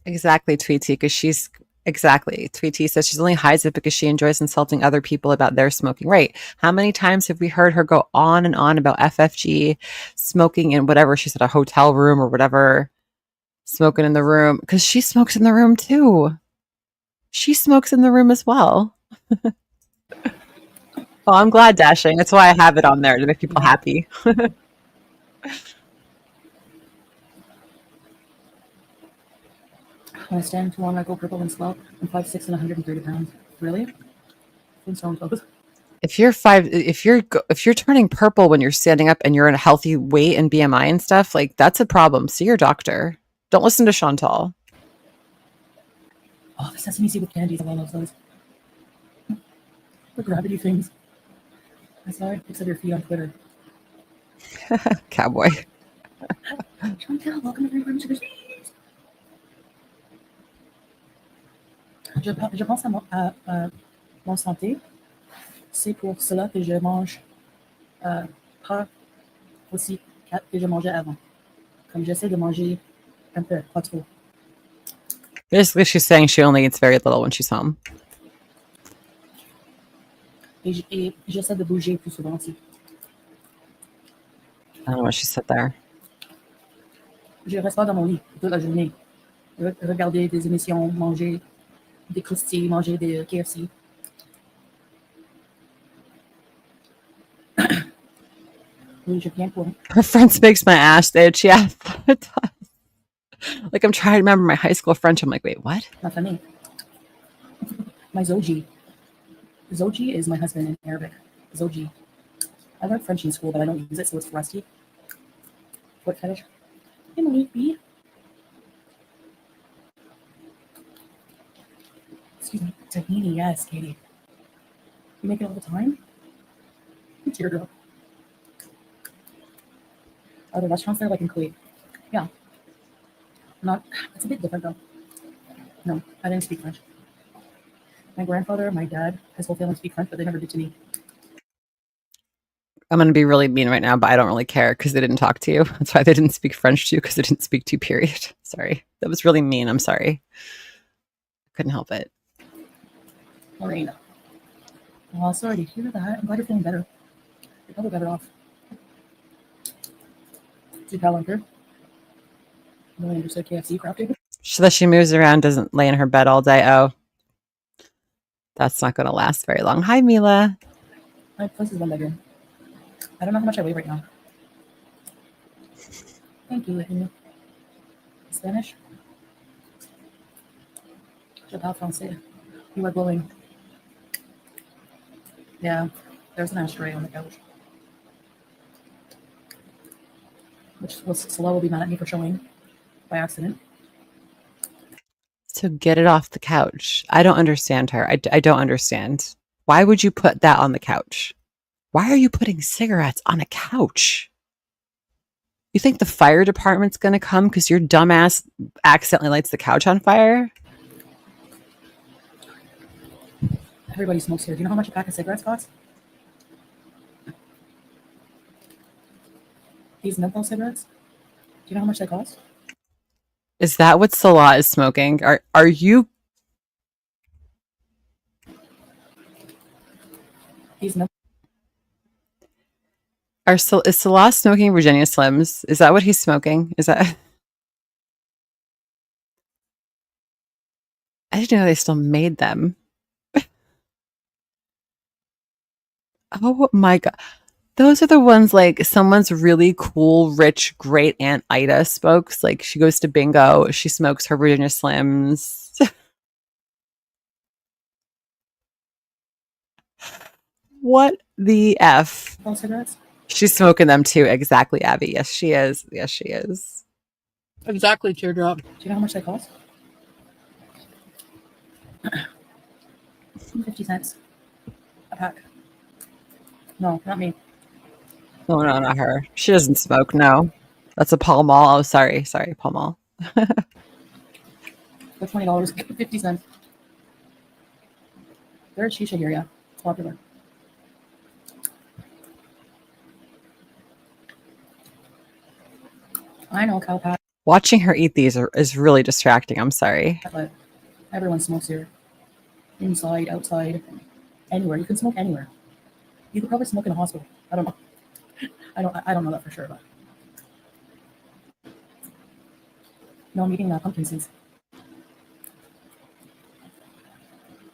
Exactly, Tweety, because she's exactly. Tweety says she's only hides it because she enjoys insulting other people about their smoking. Right. How many times have we heard her go on and on about FFG smoking in whatever she said, a hotel room or whatever, smoking in the room? Because she smokes in the room too. She smokes in the room as well. Oh, I'm glad, Dashing. That's why I have it on there to make people happy. When I stand too long, I go purple and slow. I'm 5'6" and 130 pounds. Really? Flintstone clothes. If you're turning purple when you're standing up and you're in a healthy weight and BMI and stuff, like that's a problem. See your doctor. Don't listen to Chantal. Oh, the sesame seed with candies. I love those. The gravity things. I saw pics of your feet on Twitter. Cowboy. Chantal, welcome to Farrah Sugar. Je pense à mon santé. C'est pour cela que je mange pas aussi que je mangeais avant. Comme j'essaie de manger un peu, pas trop. Basically, she's saying she only eats very little when she's home. Et j'essaie de bouger plus souvent aussi. I don't know what she said there. Je reste pas dans mon lit toute la journée. Regarder des émissions, manger des croustilles, manger des KFC. Oui, je viens pour. Her French makes my ass itch. Yeah, it does. Like I'm trying to remember my high school French. I'm like, wait, what? Ma famille. My Zoji. Zoji is my husband in Arabic. Zoji. I learned French in school, but I don't use it, so it's rusty. Foot fetish. Emily B. Excuse me. Tahini, yes, Katie. You make it all the time? Teardrop. Are the restaurants there like in Kuwait? Yeah. Not. It's a bit different though. No, I didn't speak French. My grandfather, my dad, his whole family speak French, but they never did to me. I'm going to be really mean right now, but I don't really care because they didn't talk to you. That's why they didn't speak French to you, because they didn't speak to you, period. Sorry. That was really mean. I'm sorry. Couldn't help it. Marina. Oh, sorry to hear that. I'm glad you're feeling better. You're probably better off. Do you tell her? No one understood KFC crafting. So that she moves around, doesn't lay in her bed all day. Oh, that's not going to last very long. Hi, Mila. My place is one bedroom. I don't know how much I weigh right now. Thank you, Whitney. Spanish? Je parle français. You are glowing. Yeah, there's an ashtray on the couch. Which Salah will be mad at me for showing by accident. So get it off the couch. I don't understand her. I don't understand. Why would you put that on the couch? Why are you putting cigarettes on a couch? You think the fire department's going to come because your dumbass accidentally lights the couch on fire? Everybody smokes here. Do you know how much a pack of cigarettes costs? These menthol cigarettes? Do you know how much they cost? Is that what Salah is smoking? Are you? These menthol. Is Salah smoking Virginia Slims? Is that what he's smoking? Is that? I didn't know they still made them. Oh my God. Those are the ones like someone's really cool, rich, great Aunt Ida smokes. Like she goes to bingo, she smokes her Virginia Slims. What the F? Menthol cigarettes? She's smoking them too. Exactly, Abby. Yes, she is. Yes, she is. Exactly, teardrop. Do you know how much they cost? 50 cents a pack. No, not me. Oh, no, not her. She doesn't smoke. No. That's a Pall Mall. Oh, sorry. Pall Mall. For $20, 50 cents. There's shisha here, yeah. It's popular. I know, cow pat, Watching her eat these is really distracting. I'm sorry. but everyone smokes here. Inside, outside, anywhere. You can smoke anywhere. You could probably smoke in a hospital. I don't know. I don't know that for sure, but no, I'm eating pumpkin seeds.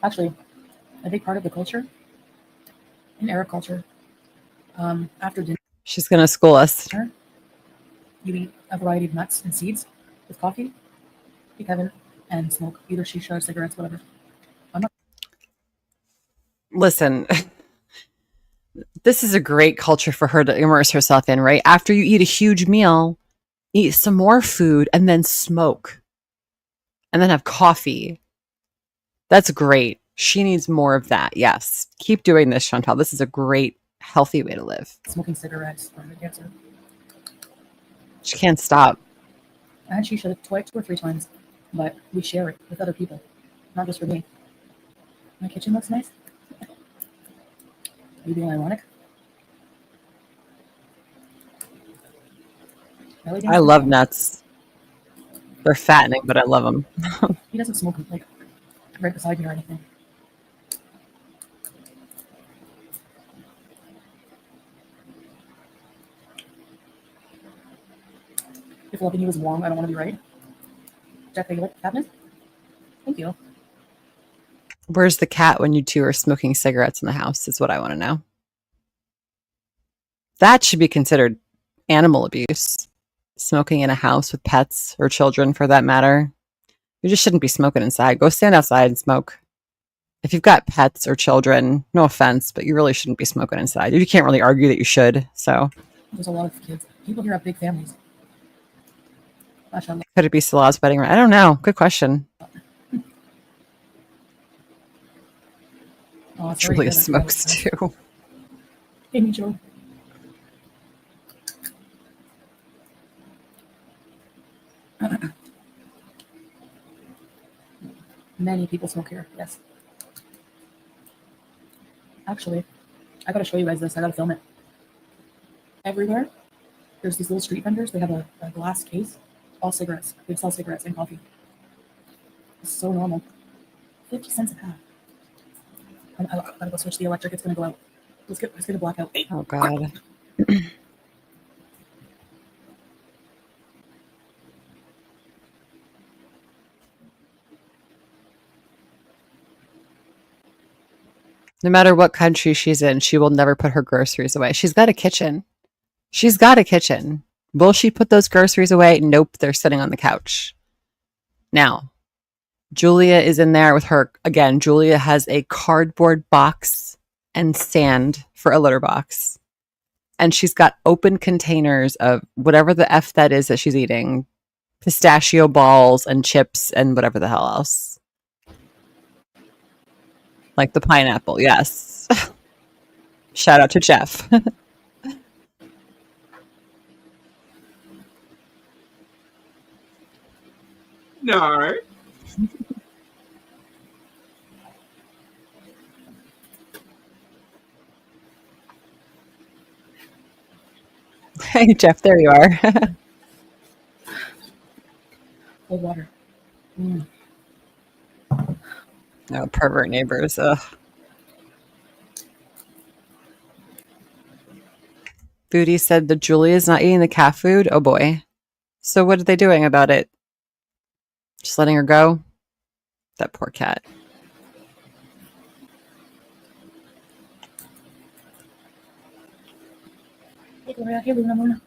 Actually, a big part of the culture in Arab culture, after dinner, She's going to school us. you eat a variety of nuts and seeds with coffee, Kevin, and smoke either shisha or cigarettes, whatever. Listen, this is a great culture for her to immerse herself in, right? After you eat a huge meal, eat some more food, and then smoke, and then have coffee. That's great. She needs more of that. Yes. Keep doing this, Chantal. This is a great, healthy way to live. Smoking cigarettes or cancer. She can't stop. And she should have 2 or 3 times, but we share it with other people, not just for me. My kitchen looks nice. Are you being ironic? I love nuts. They're fattening, but I love them. He doesn't smoke like right beside me or anything. If loving you is wrong, I don't want to be right. Jack, you like cabinet? Thank you. Where's the cat when you two are smoking cigarettes in the house is what I want to know. That should be considered animal abuse. Smoking in a house with pets or children for that matter. You just shouldn't be smoking inside. Go stand outside and smoke. If you've got pets or children, no offense, but you really shouldn't be smoking inside. You can't really argue that you should. So There's a lot of kids. People here have big families. Mashallah. could it be Salah's wedding? I don't know. Good question. Oh, it's very Julia good. smokes too. Amy Jo. Many people smoke here, yes. Actually, I gotta show you guys this. I gotta film it. Everywhere, there's these little street vendors. They have a glass case, all cigarettes. They sell cigarettes and coffee. It's so normal. 50 cents a pack. I gotta go switch the electric. It's gonna go out. Let's get a blackout. Oh God. No matter what country she's in, she will never put her groceries away. She's got a kitchen. She's got a kitchen. Will she put those groceries away? Nope, they're sitting on the couch. Now, Julia is in there with her. Again, Julia has a cardboard box and sand for a litter box. And she's got open containers of whatever the F that is that she's eating. Pistachio balls and chips and whatever the hell else. Like the pineapple, yes. Shout out to Jeff. No. Hey, Jeff, there you are. Cold water. No, pervert neighbors. Ugh. Foodie said that Julia's not eating the cat food. Oh boy. So what are they doing about it? Just letting her go? That poor cat. Hey, Gloria. Hey, Luna Moon.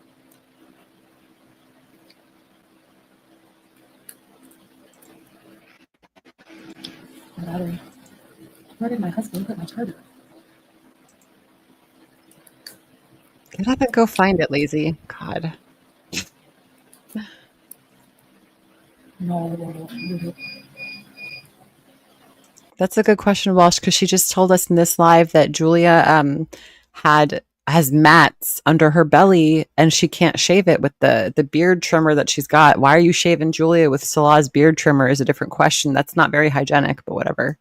My battery. Where did my husband put my charger? Get up and go find it, lazy. God. No. That's a good question, Walsh, because she just told us in this live that Julia has mats under her belly and she can't shave it with the beard trimmer that she's got. Why are you shaving Julia with Salah's beard trimmer is a different question. That's not very hygienic, but whatever.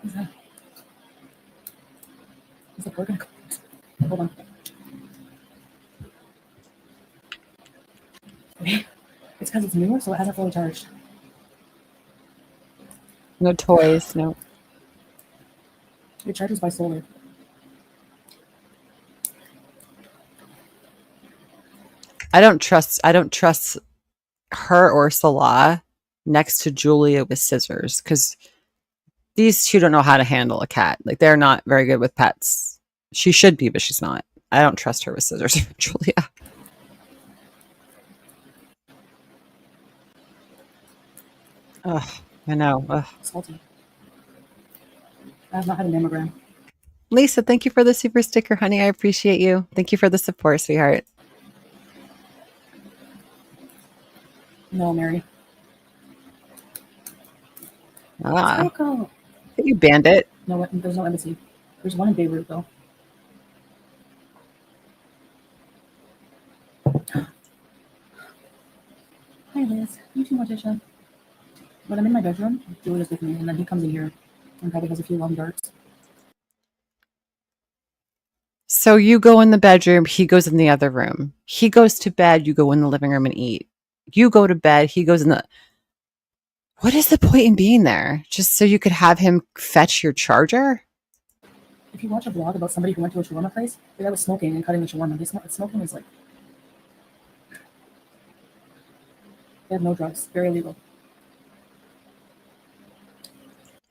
Is the plug gonna go? Hold on. Wait, it's because it's newer, so it hasn't fully charged. No toys, no. It charges by solar. I don't trust her or Salah next to Julia with scissors because these two don't know how to handle a cat. Like they're not very good with pets. She should be, but she's not. I don't trust her with scissors, Julia. Ugh, I know. Ugh. Salty. I have not had a mammogram. Lisa, thank you for the super sticker, honey. I appreciate you. Thank you for the support, sweetheart. No, Mary. Ah, Psycho. you bandit. No, there's no embassy. There's one in Beirut, though. Hi, Liz. You too, Morticia. When I'm in my bedroom, Julia's with me, and then he comes in here and probably has a few long darts. So you go in the bedroom, he goes in the other room. He goes to bed, you go in the living room and eat. You go to bed, he goes in the... What is the point in being there? Just so you could have him fetch your charger? If you watch a vlog about somebody who went to a shawarma place, the guy was smoking and cutting the shawarma. Smoking is like... They have no drugs. Very illegal.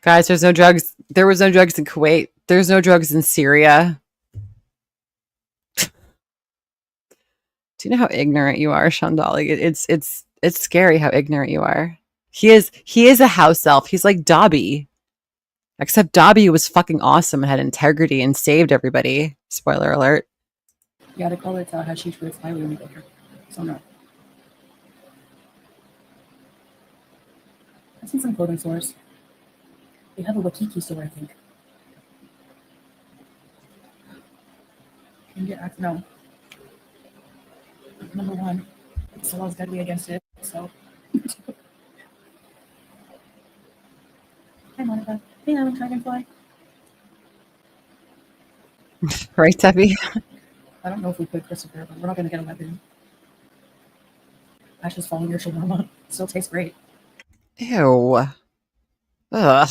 Guys, there's no drugs. There was no drugs in Kuwait. There's no drugs in Syria. Do you know how ignorant you are, Shandali? It's scary how ignorant you are. He is a house elf. He's like Dobby. Except Dobby was fucking awesome and had integrity and saved everybody. Spoiler alert. Yeah, they call it hashish, but it's highly illegal here. So no. I've seen some clothing stores. They have a Wakiki store, I think. Can you get access? No. Number one, the law is deadly against it. So. Hi, Monica. Hey, Alan Dragonfly. Right, Debbie? I don't know if we could, Christopher, but we're not going to get a weapon. Ashes falling your shawarma. Still tastes great. Ew. Ugh.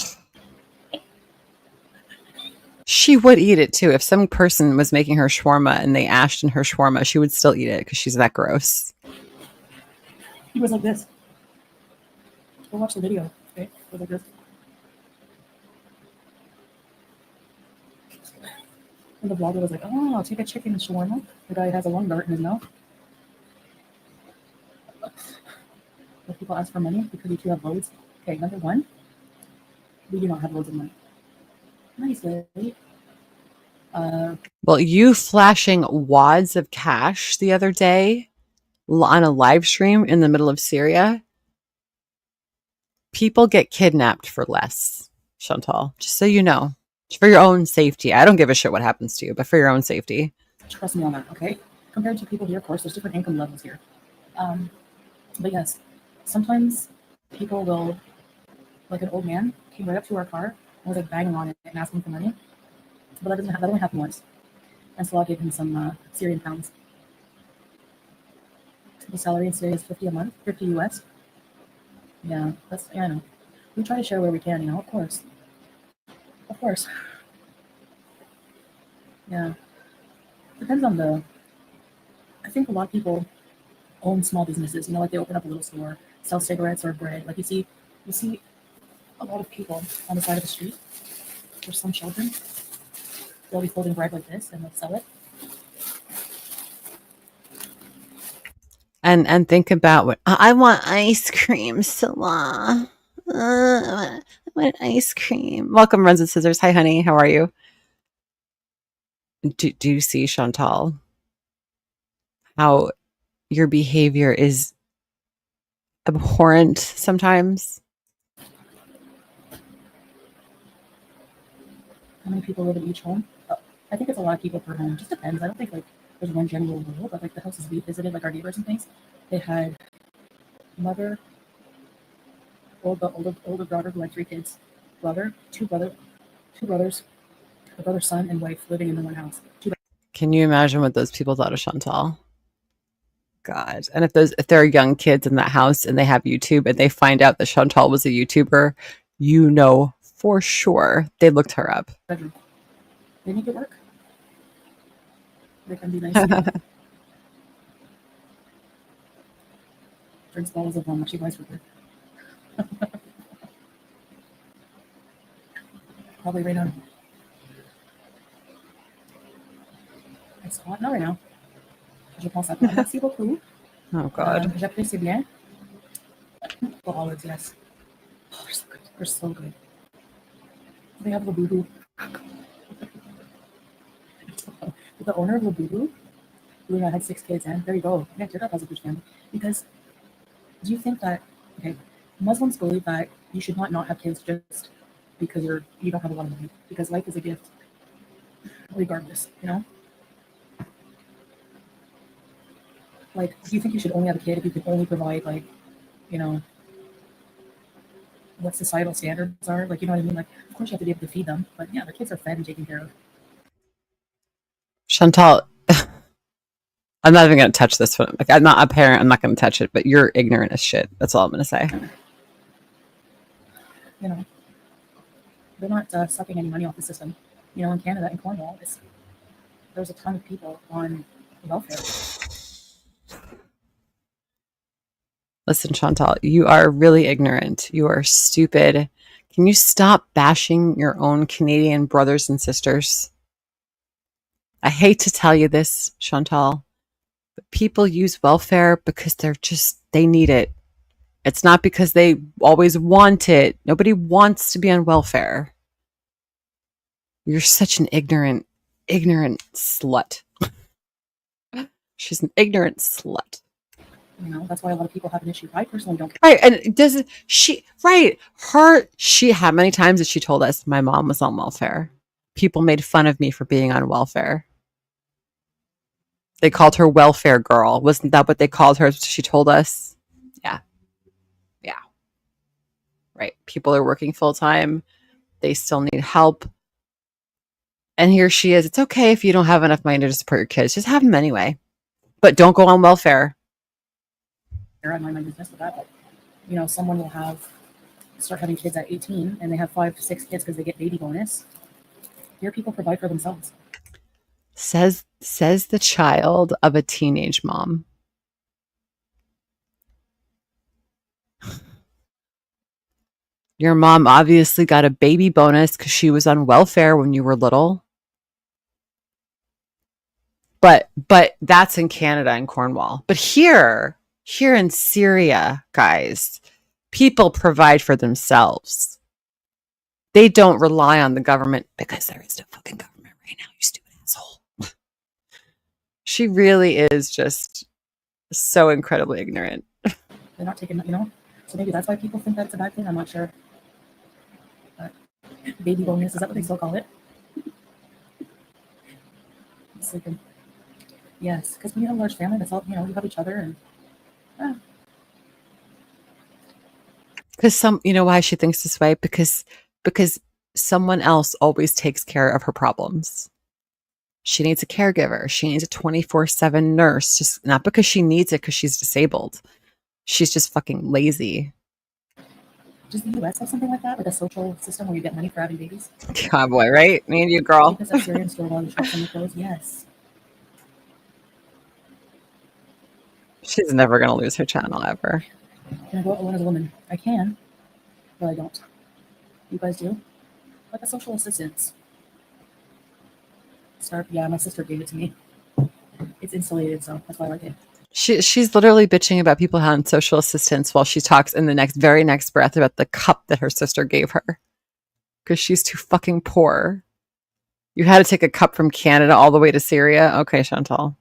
She would eat it too. If some person was making her shawarma and they ashed in her shawarma, she would still eat it because she's that gross. He was like this. Go watch the video. Okay? He was like this. And the vlogger was like, oh, I'll take a chicken shawarma. The guy has a lung dart in his mouth. If people ask for money because you two have loads. Okay, number one, we do not have loads of money. Nice, lady. Well, you flashing wads of cash the other day on a live stream in the middle of Syria. People get kidnapped for less, Chantal. Just so you know. For your own safety. I don't give a shit what happens to you, but for your own safety. Trust me on that, okay? Compared to people here, of course, there's different income levels here. But yes, sometimes people will, like an old man came right up to our car and was like banging on it and asking for money. But that only happened once. And so I gave him some Syrian pounds. The salary in Syria is 50 a month, 50 US. Yeah, I know. We try to share where we can, you know, of course. Of course. Yeah. Depends on I think a lot of people own small businesses, you know, like they open up a little store, sell cigarettes or bread. Like you see a lot of people on the side of the street. There's some children. They'll be holding bread like this and they'll sell it. And think about what I want ice cream, Salah. I want ice cream. Welcome, Runs and Scissors. Hi, honey. How are you? Do you see, Chantal, how your behavior is abhorrent sometimes? How many people live in each home? I think it's a lot of people per home. Just depends. I don't think like there's one general rule, but like the houses we visited, like our neighbors and things, they had mother, older daughter who had 3 kids, two brothers, a brother's son and wife living in the one house. Can you imagine what those people thought of Chantal? God. And if there are young kids in that house and they have YouTube and they find out that Chantal was a YouTuber, you know for sure they looked her up. Bedroom. They make it work. They can be nice. Drinks bottles of rum. She buys for her. Probably right now. It's hot. Not right now. Je pense à toi. Merci beaucoup. Oh, God. J'apprécie bien. For olives, yes. Oh, they're so good. They're so good. They have Labubu. The owner of Labubu, Luna had 6 kids, and there you go. Yeah, your dog has a huge family. Because Do you think that, okay, Muslims believe that you should not have kids just because you don't have a lot of money, because life is a gift, regardless, you know? Like, do you think you should only have a kid if you could only provide, like, you know, what societal standards are? Like, you know what I mean? Like, of course you have to be able to feed them, but yeah, their kids are fed and taken care of. Chantal, I'm not even going to touch this one. Like, I'm not a parent. I'm not going to touch it, but you're ignorant as shit. That's all I'm going to say. You know, they're not sucking any money off the system. You know, in Canada, in Cornwall, there's a ton of people on welfare. Listen, Chantal, you are really ignorant. You are stupid. Can you stop bashing your own Canadian brothers and sisters? I hate to tell you this, Chantal, but people use welfare because they need it. It's not because they always want it. Nobody wants to be on welfare. You're such an ignorant slut. She's an ignorant slut. You know, that's why a lot of people have an issue. I personally don't care. Right, and how many times has she told us my mom was on welfare? People made fun of me for being on welfare. They called her welfare girl. Wasn't that what they called her? She told us. Yeah. Right. People are working full time. They still need help. And here she is. It's okay if you don't have enough money to support your kids. Just have them anyway. But don't go on welfare. I mind my business with that, but you know, someone will start having kids at 18 and they have 5 to 6 kids because they get baby bonus. Here people provide for themselves. Says the child of a teenage mom. Your mom obviously got a baby bonus because she was on welfare when you were little. But that's in Canada and Cornwall. But here in Syria, guys, people provide for themselves. They don't rely on the government because there is no fucking government right now, you stupid asshole. She really is just so incredibly ignorant. They're not taking, you know, so maybe that's why people think that's a bad thing. I'm not sure. But baby bonus, is that what they still call it? I'm sleeping. Yes, because when you have a large family, that's all, you know, you have each other and Because you know why she thinks this way? Because someone else always takes care of her problems. She needs a caregiver. She needs a 24/7 nurse, just not because she needs it because she's disabled. She's just fucking lazy. Does the US have something like that, like a social system where you get money for having babies? God, boy, right? Me and you, girl. Because of Syria and store all the shops and the clothes, yes. She's never going to lose her channel ever. Can I go out alone as a woman? I can, but I don't. You guys do? Like a social assistance. Yeah, my sister gave it to me. It's insulated, so that's why I like it. She's literally bitching about people having social assistance while she talks in the very next breath about the cup that her sister gave her. Because she's too fucking poor. You had to take a cup from Canada all the way to Syria? Okay, Chantal.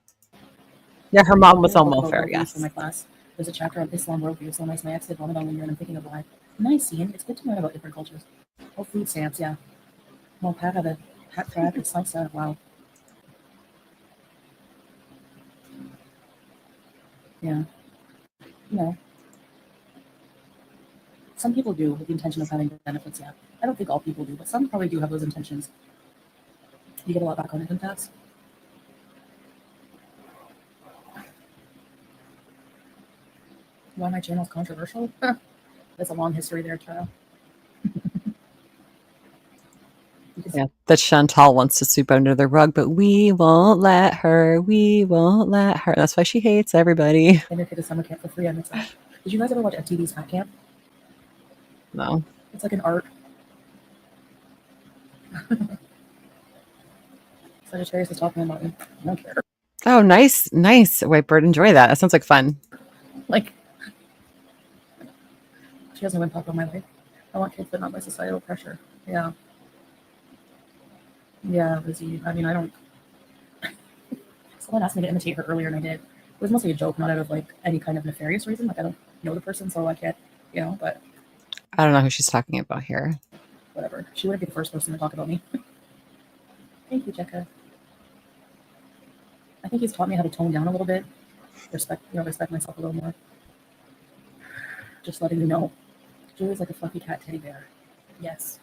Yeah, her mom was on welfare, yes. In my class, there's a chapter on Islam worldview, so nice. My ex did Ramadan one year, and I'm thinking of why. Nice, Ian. It's good to learn about different cultures. Oh, food stamps, yeah. Well, Pat had a hat crab. It's nice. Wow. Yeah. You know, some people do with the intention of having benefits, yeah. I don't think all people do, but some probably do have those intentions. You get a lot back on income tax. Why my channel's controversial? That's a long history there, child. Yeah, that Chantal wants to sweep under the rug, but we won't let her. We won't let her. That's why she hates everybody. And they take a summer camp for free. Did you guys ever watch FTV's Hat Camp? No. It's like an art. Sagittarius is talking about me. I don't care. Oh, nice. Whitebird, enjoy that. That sounds like fun. Like, she has no impact on my life. I want kids, but not by societal pressure. Yeah. Yeah, Lizzie. I mean, I don't. Someone asked me to imitate her earlier, and I did. It was mostly a joke, not out of like any kind of nefarious reason. Like, I don't. know the person, so I can't, but I don't know who she's talking about here. whatever. She wouldn't be the first person to talk about me. Thank you, Jekka. I think he's taught me how to tone down a little bit, respect myself a little more. Just letting you know. Julie's like a fluffy cat teddy bear. Yes.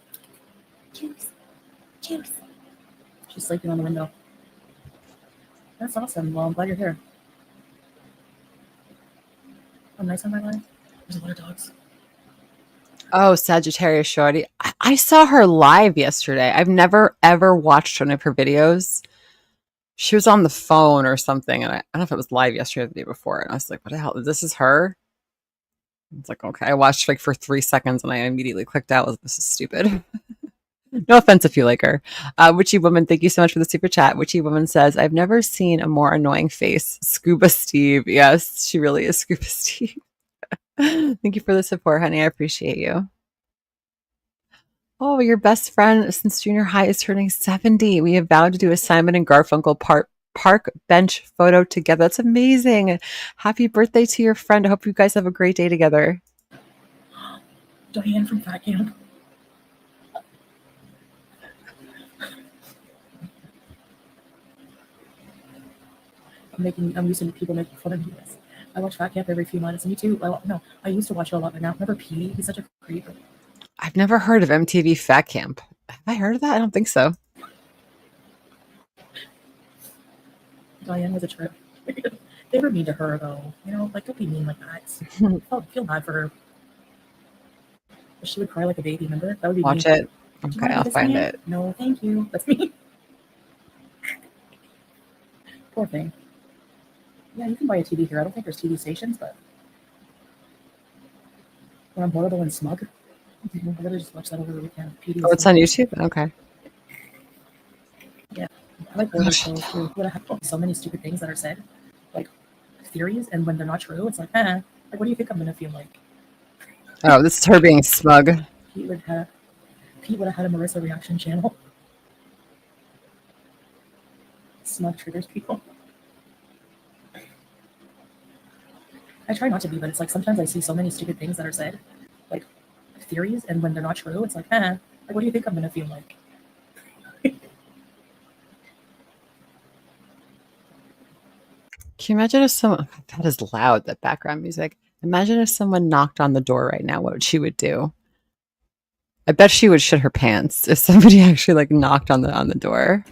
Juice. Juice. She's sleeping on the window. That's awesome. Well, I'm glad you're here. I'm nice on my line. There's a lot of dogs. Oh, Sagittarius Shorty. I saw her live yesterday. I've never, ever watched one of her videos. She was on the phone or something, and I don't know if it was live yesterday or the day before. And I was like, what the hell? This is her? It's like, okay. I watched like for 3 seconds, and I immediately clicked out. This is stupid. No offense if you like her. Witchy Woman, thank you so much for the super chat. Witchy Woman says, I've never seen a more annoying face. Scuba Steve. Yes, she really is Scuba Steve. Thank you for the support, honey. I appreciate you. Oh, your best friend since junior high is turning 70. We have vowed to do a Simon and Garfunkel park bench photo together. That's amazing. Happy birthday to your friend. I hope you guys have a great day together. Diane from Fat Camp. I'm used to people making fun of me. I watch Fat Camp every few months. Me too. Well, no, I used to watch it a lot, but now remember Petey? He's such a creep. I've never heard of MTV Fat Camp. Have I heard of that? I don't think so. Diane was a trip. They were mean to her, though. Don't be mean like that. I feel bad for her. She would cry like a baby, remember? That would be Watch mean. it. Okay, I'll find it. No, thank you. That's me. Poor thing. Yeah, you can buy a TV here. I don't think there's TV stations, but when I'm horrible and smug, I gotta just watch that over the weekend. Oh, it's on YouTube? Okay. Yeah. I like older shows too. What I have so many stupid things that are said, like theories, and when they're not true, it's like, like what do you think I'm gonna feel like? Oh, this is her being smug. Pete would have had a Marissa reaction channel. Smug triggers people. I try not to be, but it's like sometimes I see so many stupid things that are said, like theories, and when they're not true, it's like, like what do you think I'm gonna feel like? Can you imagine if someone, that is loud, that background music. Imagine if someone knocked on the door right now, what she would do. I bet she would shit her pants if somebody actually like knocked on the door.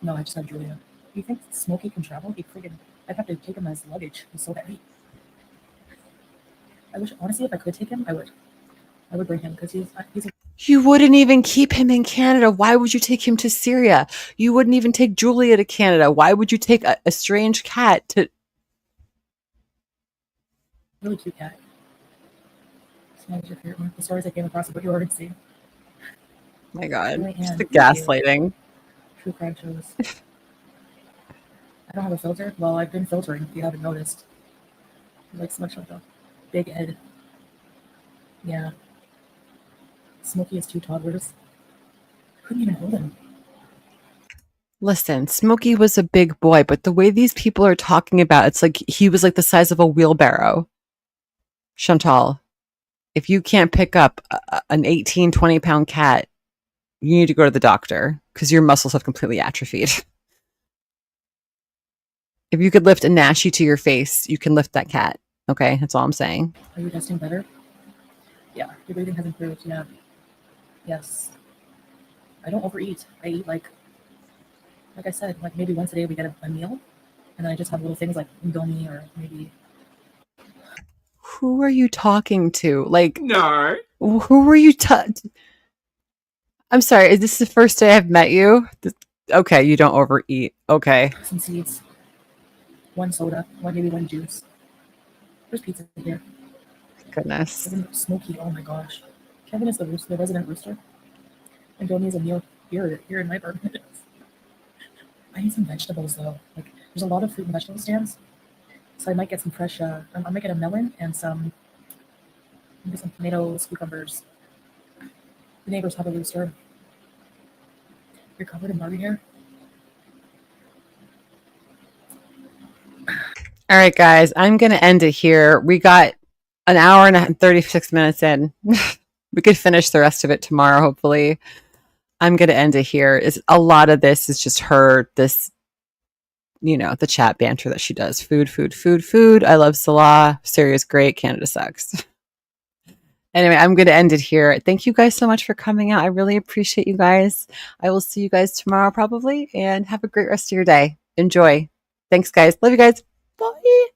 No, I just had Julia. You think Smokey can travel? I'd have to take him as luggage. He's so heavy. I wish, honestly, if I could take him, I would. I would bring him because he's a You wouldn't even keep him in Canada. Why would you take him to Syria? You wouldn't even take Julia to Canada. Why would you take a strange cat to... really cute cat. Smells your favorite one. The stories I came across about you already seen. My God. Right, Just the yeah. gaslighting. True crime shows. I don't have a filter. Well, I've been filtering, if you haven't noticed. Like so much like a big Ed. Yeah. Smokey has 2 toddlers. I couldn't even hold him. Listen, Smokey was a big boy, but the way these people are talking about, it's like he was like the size of a wheelbarrow. Chantal, if you can't pick up an 18, 20-pound cat, you need to go to the doctor because your muscles have completely atrophied. If you could lift a Nashi to your face, you can lift that cat. Okay, that's all I'm saying. Are you testing better? Yeah, your breathing has improved. Yeah. Yes. I don't overeat. I eat like I said, like maybe once a day we get a meal, and then I just have little things like Indomie or maybe. Who are you talking to? Like, No. who were you? I'm sorry. Is this the first day I've met you? Okay, you don't overeat. Okay. Some seeds, 1 soda, maybe 1 juice. There's pizza here. Goodness. Kevin Smokey, oh my gosh. Kevin is the resident rooster. Indomie is a meal here in my apartment. I need some vegetables though. Like there's a lot of fruit and vegetable stands. So I might get some fresh I might get a melon and maybe some tomatoes, cucumbers. The neighbors have a rooster. You're covered in Barbie hair. All right, guys, I'm going to end it here. We got an hour and 36 minutes in. We could finish the rest of it tomorrow, hopefully. I'm going to end it here. A lot of this is just her, the chat banter that she does. Food, food, food, food. I love Salah. Syria's great. Canada sucks. Anyway, I'm going to end it here. Thank you guys so much for coming out. I really appreciate you guys. I will see you guys tomorrow probably, and have a great rest of your day. Enjoy. Thanks, guys. Love you guys. Bye.